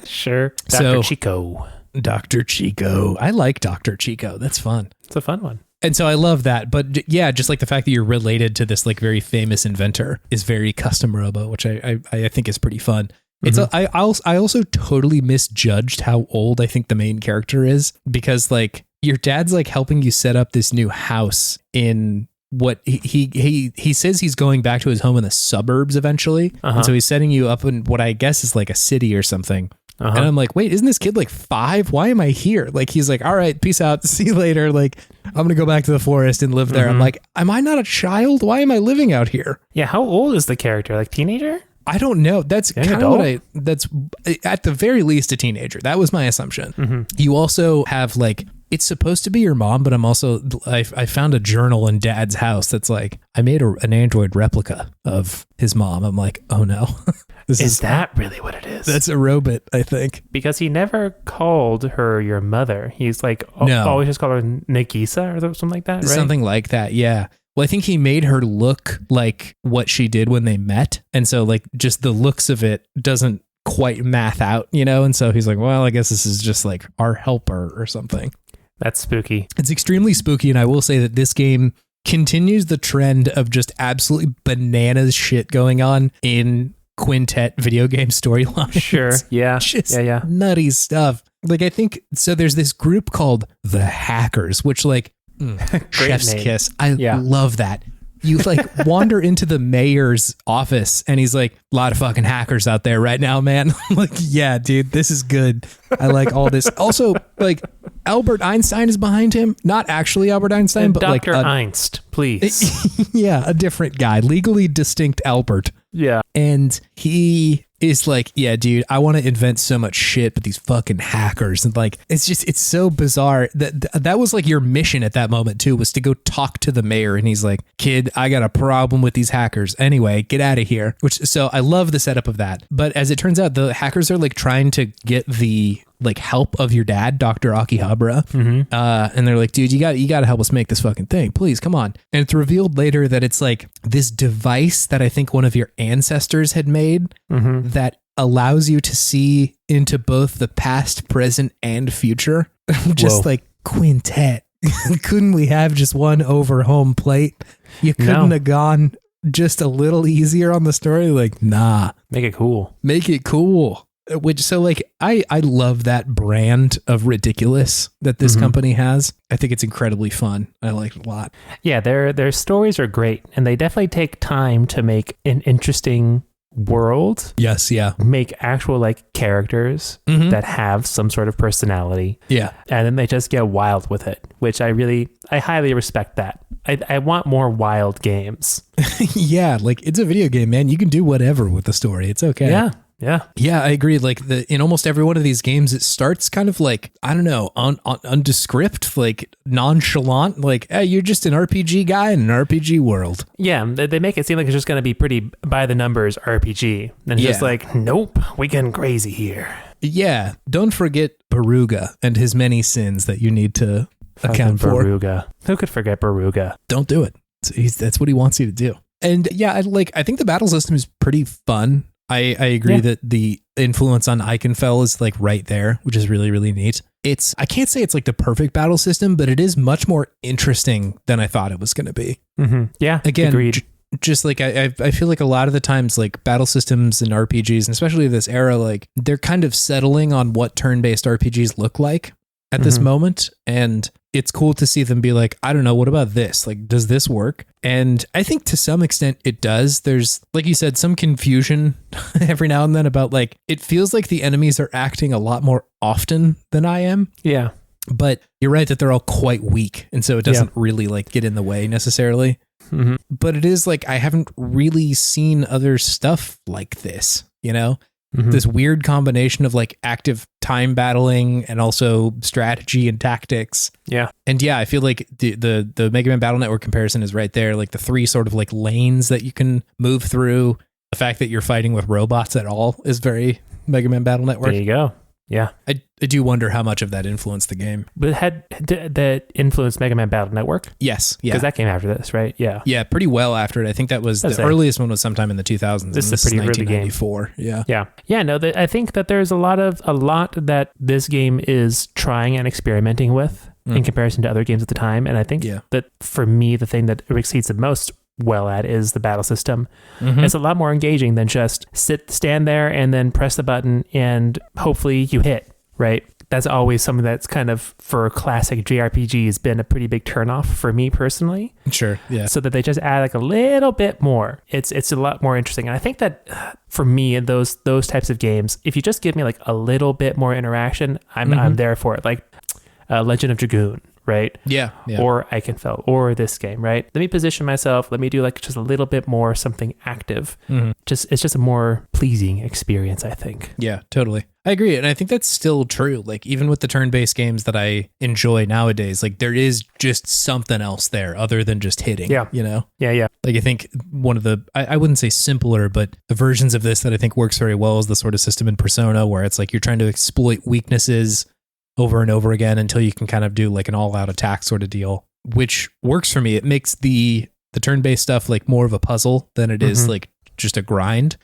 Sure. Dr. Chico. Dr. Chico. I like Dr. Chico. That's fun. It's a fun one. And so I love that. But yeah, just like the fact that you're related to this like very famous inventor is very Custom Robo, which I think is pretty fun. I also totally misjudged how old I think the main character is, because like your dad's like helping you set up this new house in what he says he's going back to his home in the suburbs eventually. And so he's setting you up in what I guess is like a city or something. And I'm like, wait, isn't this kid like 5? Why am I here? Like, he's like, all right, peace out. See you later. Like, I'm going to go back to the forest and live there. I'm like, am I not a child? Why am I living out here? Yeah. How old is the character? Like teenager? I don't know. That's kind of what that's at the very least a teenager. That was my assumption. You also have like, it's supposed to be your mom, but I found a journal in Dad's house that's like, I made an android replica of his mom. I'm like, oh no. Is that really what it is? That's a robot, I think. Because he never called her your mother. He's like, always just called her Nagisa or something like that, right? Something like that, yeah. Well, I think he made her look like what she did when they met. And so like just the looks of it doesn't quite math out, you know? And so he's like, well, I guess this is just like our helper or something. That's spooky. It's extremely spooky. And I will say that this game continues the trend of just absolutely bananas shit going on in Quintet video game storylines. Sure. Yeah. Just nutty stuff. Like, I think, so there's this group called the Hackers, which like, chef's name. kiss. I love that. You like wander into the mayor's office and he's like, a lot of fucking hackers out there right now, man. I'm like, yeah, dude, this is good. I like all this. Also, like Albert Einstein is behind him. Not actually Albert Einstein, but Dr. like Einst, please. Yeah, a different guy, legally distinct Albert. Yeah. And he is like, yeah, dude, I want to invent so much shit, but these fucking hackers, and like, it's so bizarre that was like your mission at that moment too, was to go talk to the mayor. And he's like, kid, I got a problem with these hackers. Anyway, get out of here. So I love the setup of that. But as it turns out, the hackers are like trying to get the like help of your dad, Dr. Akihabara. And they're like, dude, you got to help us make this fucking thing. Please, come on. And it's revealed later that it's like this device that I think one of your ancestors had made that allows you to see into both the past, present, and future. Just like, Quintet. Couldn't we have just one over home plate? You couldn't have gone just a little easier on the story? Like, nah. Make it cool. Make it cool. Which, so like, I love that brand of ridiculous that this company has. I think it's incredibly fun. I like it a lot. Yeah, their stories are great, and they definitely take time to make an interesting world. Yes, yeah. Make actual like characters that have some sort of personality. Yeah. And then they just get wild with it, which I highly respect that. I want more wild games. Yeah, like, it's a video game, man. You can do whatever with the story. It's okay. Yeah, I agree. Like, in almost every one of these games, it starts kind of like, I don't know, undescript, like nonchalant, like, hey, you're just an RPG guy in an RPG world. Yeah, they make it seem like it's just going to be pretty by the numbers RPG. And it's just like, nope, we getting crazy here. Yeah, don't forget Baruga and his many sins that you need to account for. Baruga. Who could forget Baruga? Don't do it. That's what he wants you to do. And yeah, I think the battle system is pretty fun. I agree that the influence on Eichenfell is like right there, which is really, really neat. I can't say it's like the perfect battle system, but it is much more interesting than I thought it was going to be. Yeah, again, agreed. Just like I feel like a lot of the times, like battle systems and RPGs, and especially this era, like they're kind of settling on what turn-based RPGs look like at this moment. And it's cool to see them be like, I don't know, what about this? Like, does this work? And I think to some extent it does. There's, like you said, some confusion every now and then about like, it feels like the enemies are acting a lot more often than I am. Yeah. But you're right that they're all quite weak. And so it doesn't really like get in the way necessarily. But it is like, I haven't really seen other stuff like this, you know? This weird combination of like active time battling and also strategy and tactics. Yeah. And yeah, I feel like the Mega Man Battle Network comparison is right there. Like the 3 sort of like lanes that you can move through. The fact that you're fighting with robots at all is very Mega Man Battle Network. There you go. Yeah. I do wonder how much of that influenced the game. But that influenced Mega Man Battle Network? Yes. Yeah. Because that came after this, right? Yeah. Yeah, pretty well after it. I think that was the earliest one was sometime in the 2000s. This is a pretty early game. 1994. Yeah. Yeah. Yeah. No, I think that there's a lot that this game is trying and experimenting with in comparison to other games at the time. And I think that for me, the thing that it succeeds the most well at is the battle system. It's a lot more engaging than just stand there and then press the button and hopefully you hit, right? that's always something that's kind of, for classic JRPGs, been a pretty big turnoff for me personally. Sure, yeah. So that they just add like a little bit more. It's a lot more interesting. And I think that for me in those types of games, if you just give me like a little bit more interaction, I'm there for it. Like Legend of Dragoon, right? Yeah. Or Eichenfeld, or this game, right? Let me position myself. Let me do like just a little bit more something active. It's just a more pleasing experience, I think. Yeah, totally. I agree. And I think that's still true. Like even with the turn-based games that I enjoy nowadays, like there is just something else there other than just hitting, you know? Yeah. Like I think one of the, I wouldn't say simpler, but the versions of this that I think works very well is the sort of system in Persona where it's like you're trying to exploit weaknesses over and over again until you can kind of do like an all-out attack sort of deal, which works for me. It makes the turn-based stuff like more of a puzzle than it is like just a grind.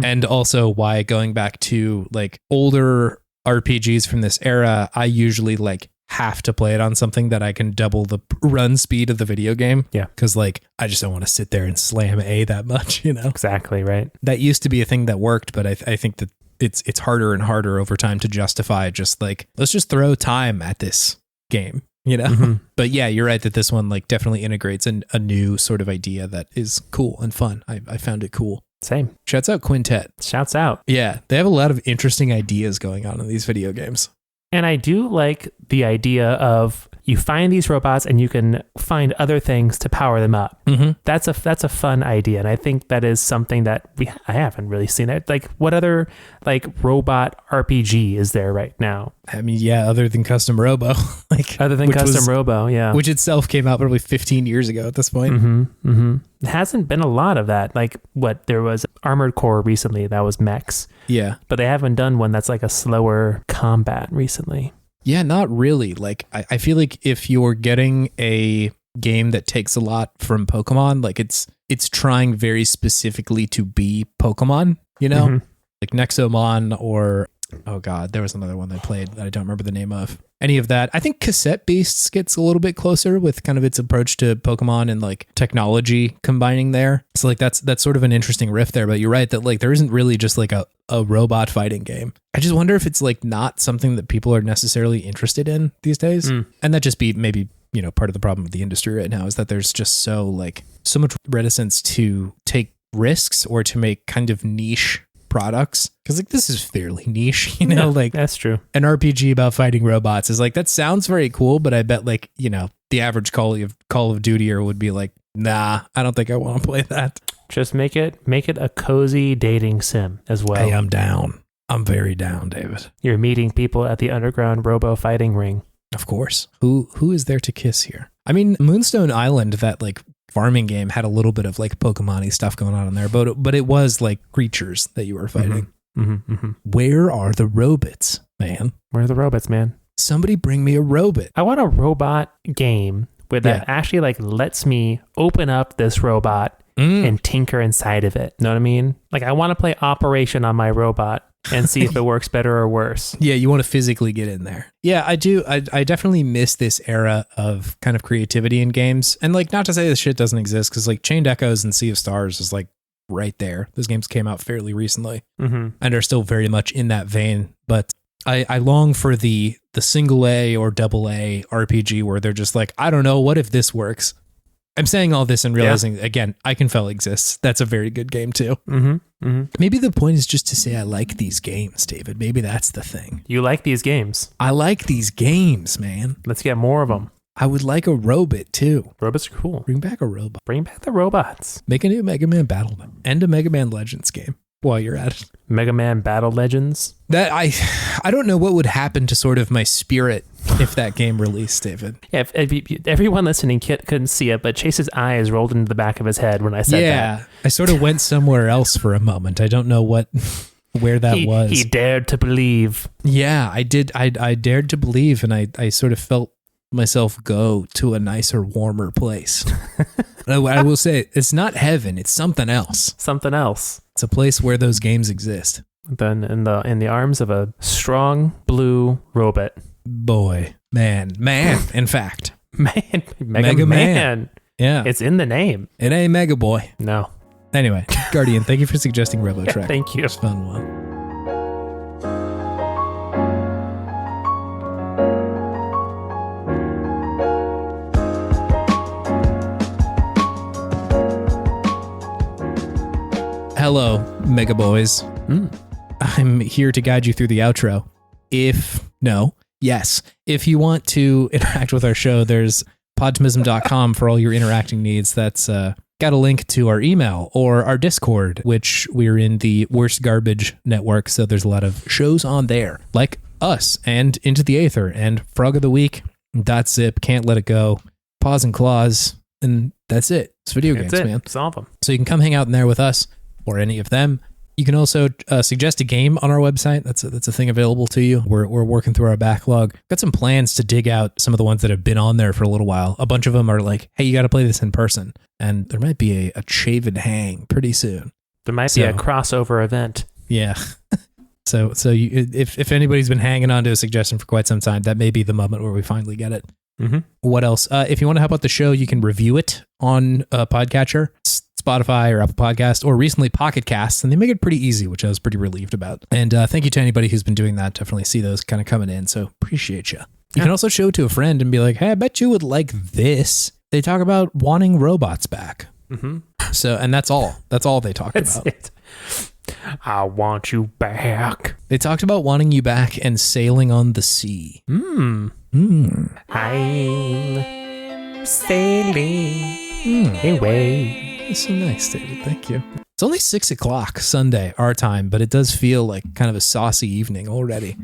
And also why, going back to like older RPGs from this era, I usually like have to play it on something that I can double the run speed of the video game. Yeah. Because like I just don't want to sit there and slam A that much, you know? Exactly, right. That used to be a thing that worked, but I think that it's harder and harder over time to justify just like, let's just throw time at this game, you know? But yeah, you're right that this one like definitely integrates a new sort of idea that is cool and fun. I found it cool. Same. Shouts out Quintet. Shouts out. Yeah, they have a lot of interesting ideas going on in these video games. And I do like the idea of you find these robots and you can find other things to power them up. That's a fun idea. And I think that is something that I haven't really seen it. Like what other like robot RPG is there right now? I mean, yeah, other than Custom Robo. Robo, yeah. Which itself came out probably 15 years ago at this point. It hasn't been a lot of that. Like there was Armored Core recently that was mechs. Yeah. But they haven't done one that's like a slower combat recently. Yeah, not really. Like, I feel like if you're getting a game that takes a lot from Pokemon, like it's trying very specifically to be Pokemon, you know? Like Nexomon or, oh God, there was another one I played that I don't remember the name of. Any of that. I think Cassette Beasts gets a little bit closer with kind of its approach to Pokemon and like technology combining there. So like that's sort of an interesting riff there, but you're right that like there isn't really just like a robot fighting game. I just wonder if it's like not something that people are necessarily interested in these days. And that just be maybe, you know, part of the problem with the industry right now is that there's just so much reticence to take risks or to make kind of niche products, because like this is fairly niche, you know. Like that's true. An RPG about fighting robots is like, that sounds very cool, but I bet like, you know, the average Call of Duty-er would be like, nah, I don't think I want to play that. Just make it a cozy dating sim as well. Hey, I'm down. I'm very down, David. You're meeting people at the underground robo fighting ring. Of course. Who is there to kiss here? I mean, Moonstone Island, that like farming game, had a little bit of like Pokemon-y stuff going on in there, but it was like creatures that you were fighting. Where are the robots, man? Where are the robots, man? Somebody bring me a robot. I want a robot game where that actually like lets me open up this robot and tinker inside of it. Know what I mean? Like I want to play Operation on my robot and see if it works better or worse. Yeah, you want to physically get in there. Yeah, I do. I definitely miss this era of kind of creativity in games. And like, not to say this shit doesn't exist, because like Chained Echoes and Sea of Stars is like right there. Those games came out fairly recently and are still very much in that vein. But I long for the single A or double A RPG where they're just like, I don't know, what if this works? I'm saying all this and realizing, again, Eichenfeld exists. That's a very good game too. Maybe the point is just to say I like these games, David. Maybe that's the thing. You like these games. I like these games, man. Let's get more of them. I would like a robot too. Robots are cool. Bring back a robot. Bring back the robots. Make a new Mega Man Battle and a Mega Man Legends game while you're at it. Mega Man Battle Legends. That I don't know what would happen to sort of my spirit if that game released, David. Yeah, if everyone listening couldn't see it, but Chase's eyes rolled into the back of his head when I said that. Yeah, I sort of went somewhere else for a moment. I don't know where that was. He dared to believe. Yeah, I did. I dared to believe, and I sort of felt myself go to a nicer, warmer place. I will say, it's not heaven. It's something else. Something else. It's a place where those games exist. Then in the arms of a strong blue robot. Boy, man, in fact. Mega Man. Yeah. It's in the name. It ain't Mega Boy. No. Anyway, Guardian, thank you for suggesting Robotrek. Thank you. It's a fun one. Hello, Mega Boys. I'm here to guide you through the outro. If you want to interact with our show, there's podtimism.com for all your interacting needs. That's got a link to our email or our Discord, which we're in the Worst Garbage Network. So there's a lot of shows on there, like us and Into the Aether and Frog of the Week, .zip, Can't Let It Go, Paws and Claws, and that's it. It's video games, man. Solve them. So you can come hang out in there with us or any of them. You can also suggest a game on our website. That's a thing available to you. We're working through our backlog. Got some plans to dig out some of the ones that have been on there for a little while. A bunch of them are like, hey, you got to play this in person. And there might be a shave and hang pretty soon. There might be a crossover event. Yeah. So if anybody's been hanging on to a suggestion for quite some time, that may be the moment where we finally get it. Mm-hmm. What else? If you want to help out the show, you can review it on Podcatcher, Spotify or Apple Podcast, or recently Pocket Casts, and they make it pretty easy, which I was pretty relieved about. And thank you to anybody who's been doing that. Definitely see those kind of coming in, so appreciate you. You can also show it to a friend and be like, hey, I bet you would like this. They talk about wanting robots back. Mm-hmm. So, and that's all. That's all they talked about. It. I want you back. They talked about wanting you back and sailing on the sea. I'm sailing away. That's so nice, David. Thank you. It's only 6:00 Sunday, our time, but it does feel like kind of a saucy evening already.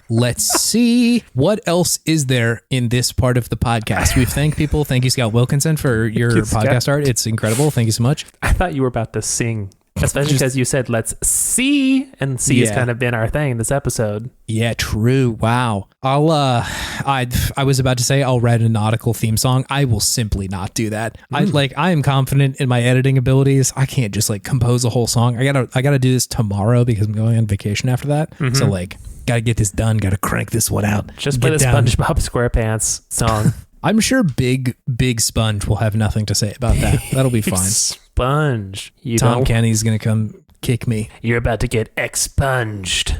Let's see. What else is there in this part of the podcast? We've thanked people. Thank you, Scott Wilkinson, for your podcast art. It's incredible. Thank you so much. I thought you were about to sing. Especially because you said, let's see, and see has kind of been our thing this episode. Yeah, true. Wow. I was about to say I'll write a nautical theme song. I will simply not do that. I am confident in my editing abilities. I can't just compose a whole song. I gotta do this tomorrow because I'm going on vacation after that. Mm-hmm. So gotta get this done. Gotta crank this one out. Just play the SpongeBob SquarePants song. I'm sure Big Sponge will have nothing to say about that. That'll be fine. Sponge. Tom Kenny's going to come kick me. You're about to get expunged.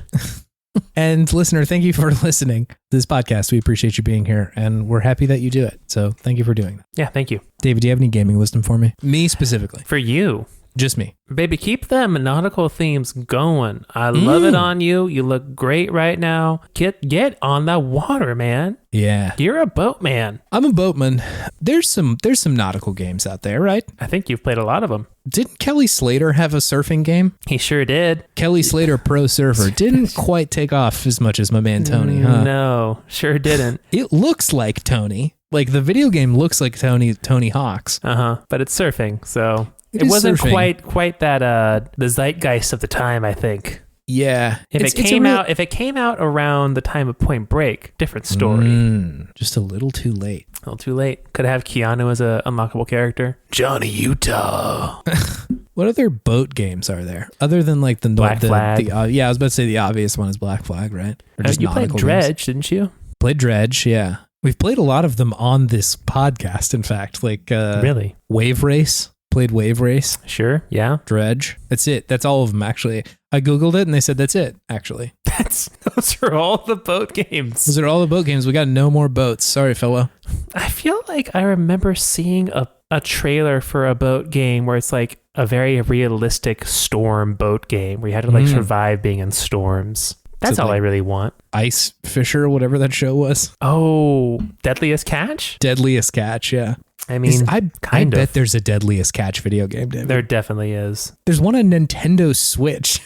And listener, thank you for listening to this podcast. We appreciate you being here, and we're happy that you do it. So thank you for doing that. Yeah, thank you. David, do you have any gaming wisdom for me? Me specifically. For you. Just me. Baby, keep them nautical themes going. I love it on you. You look great right now. Get on the water, man. Yeah. You're a boatman. I'm a boatman. There's some nautical games out there, right? I think you've played a lot of them. Didn't Kelly Slater have a surfing game? He sure did. Kelly Slater Pro Surfer didn't quite take off as much as my man Tony, huh? No, sure didn't. It looks like Tony. The video game looks like Tony Hawk's. But it's surfing, so it wasn't surfing. quite that the zeitgeist of the time, I think. Yeah. If it came out around the time of Point Break, different story. Just a little too late. A little too late. Could have Keanu as a unlockable character. Johnny Utah. What other boat games are there other than the Black Flag? I was about to say the obvious one is Black Flag, right? Or just you played Dredge, didn't you? Played Dredge, yeah. We've played a lot of them on this podcast. In fact, really, Wave Race. Played Wave Race. Sure, yeah. Dredge. That's it. That's all of them, actually. I Googled it and they said that's it, actually. Those are all the boat games. Those are all the boat games. We got no more boats. Sorry, fellow. I feel like I remember seeing a trailer for a boat game where it's a very realistic storm boat game where you had to survive being in storms. That's all I really want. Ice Fisher, whatever that show was. Oh, Deadliest Catch? Deadliest Catch, yeah. I mean, I bet there's a Deadliest Catch video game, David. There definitely is. There's one on Nintendo Switch.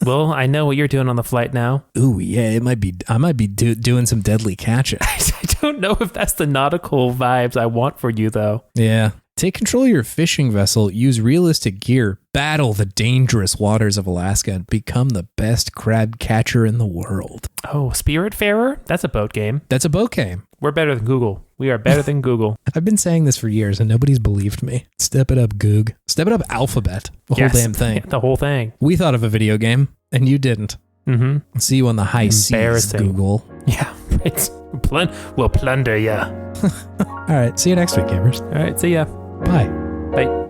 Well, I know what you're doing on the flight now. Ooh, yeah, I might be doing some deadly catching. I don't know if that's the nautical vibes I want for you, though. Yeah. Take control of your fishing vessel, use realistic gear, battle the dangerous waters of Alaska, and become the best crab catcher in the world. Oh, Spiritfarer? That's a boat game. That's a boat game. We're better than Google. We are better than Google. I've been saying this for years, and nobody's believed me. Step it up, Goog. Step it up, Alphabet. The whole damn thing. The whole thing. We thought of a video game, and you didn't. Mm-hmm. See you on the high seas, Google. Yeah, right. We'll plunder ya. All right, see you next week, gamers. All right, see ya. Bye. Bye.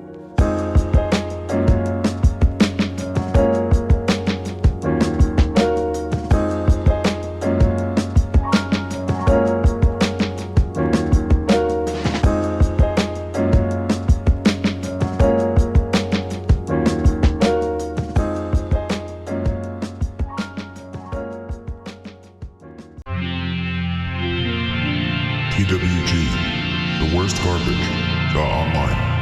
TWG, the worst garbage, the online.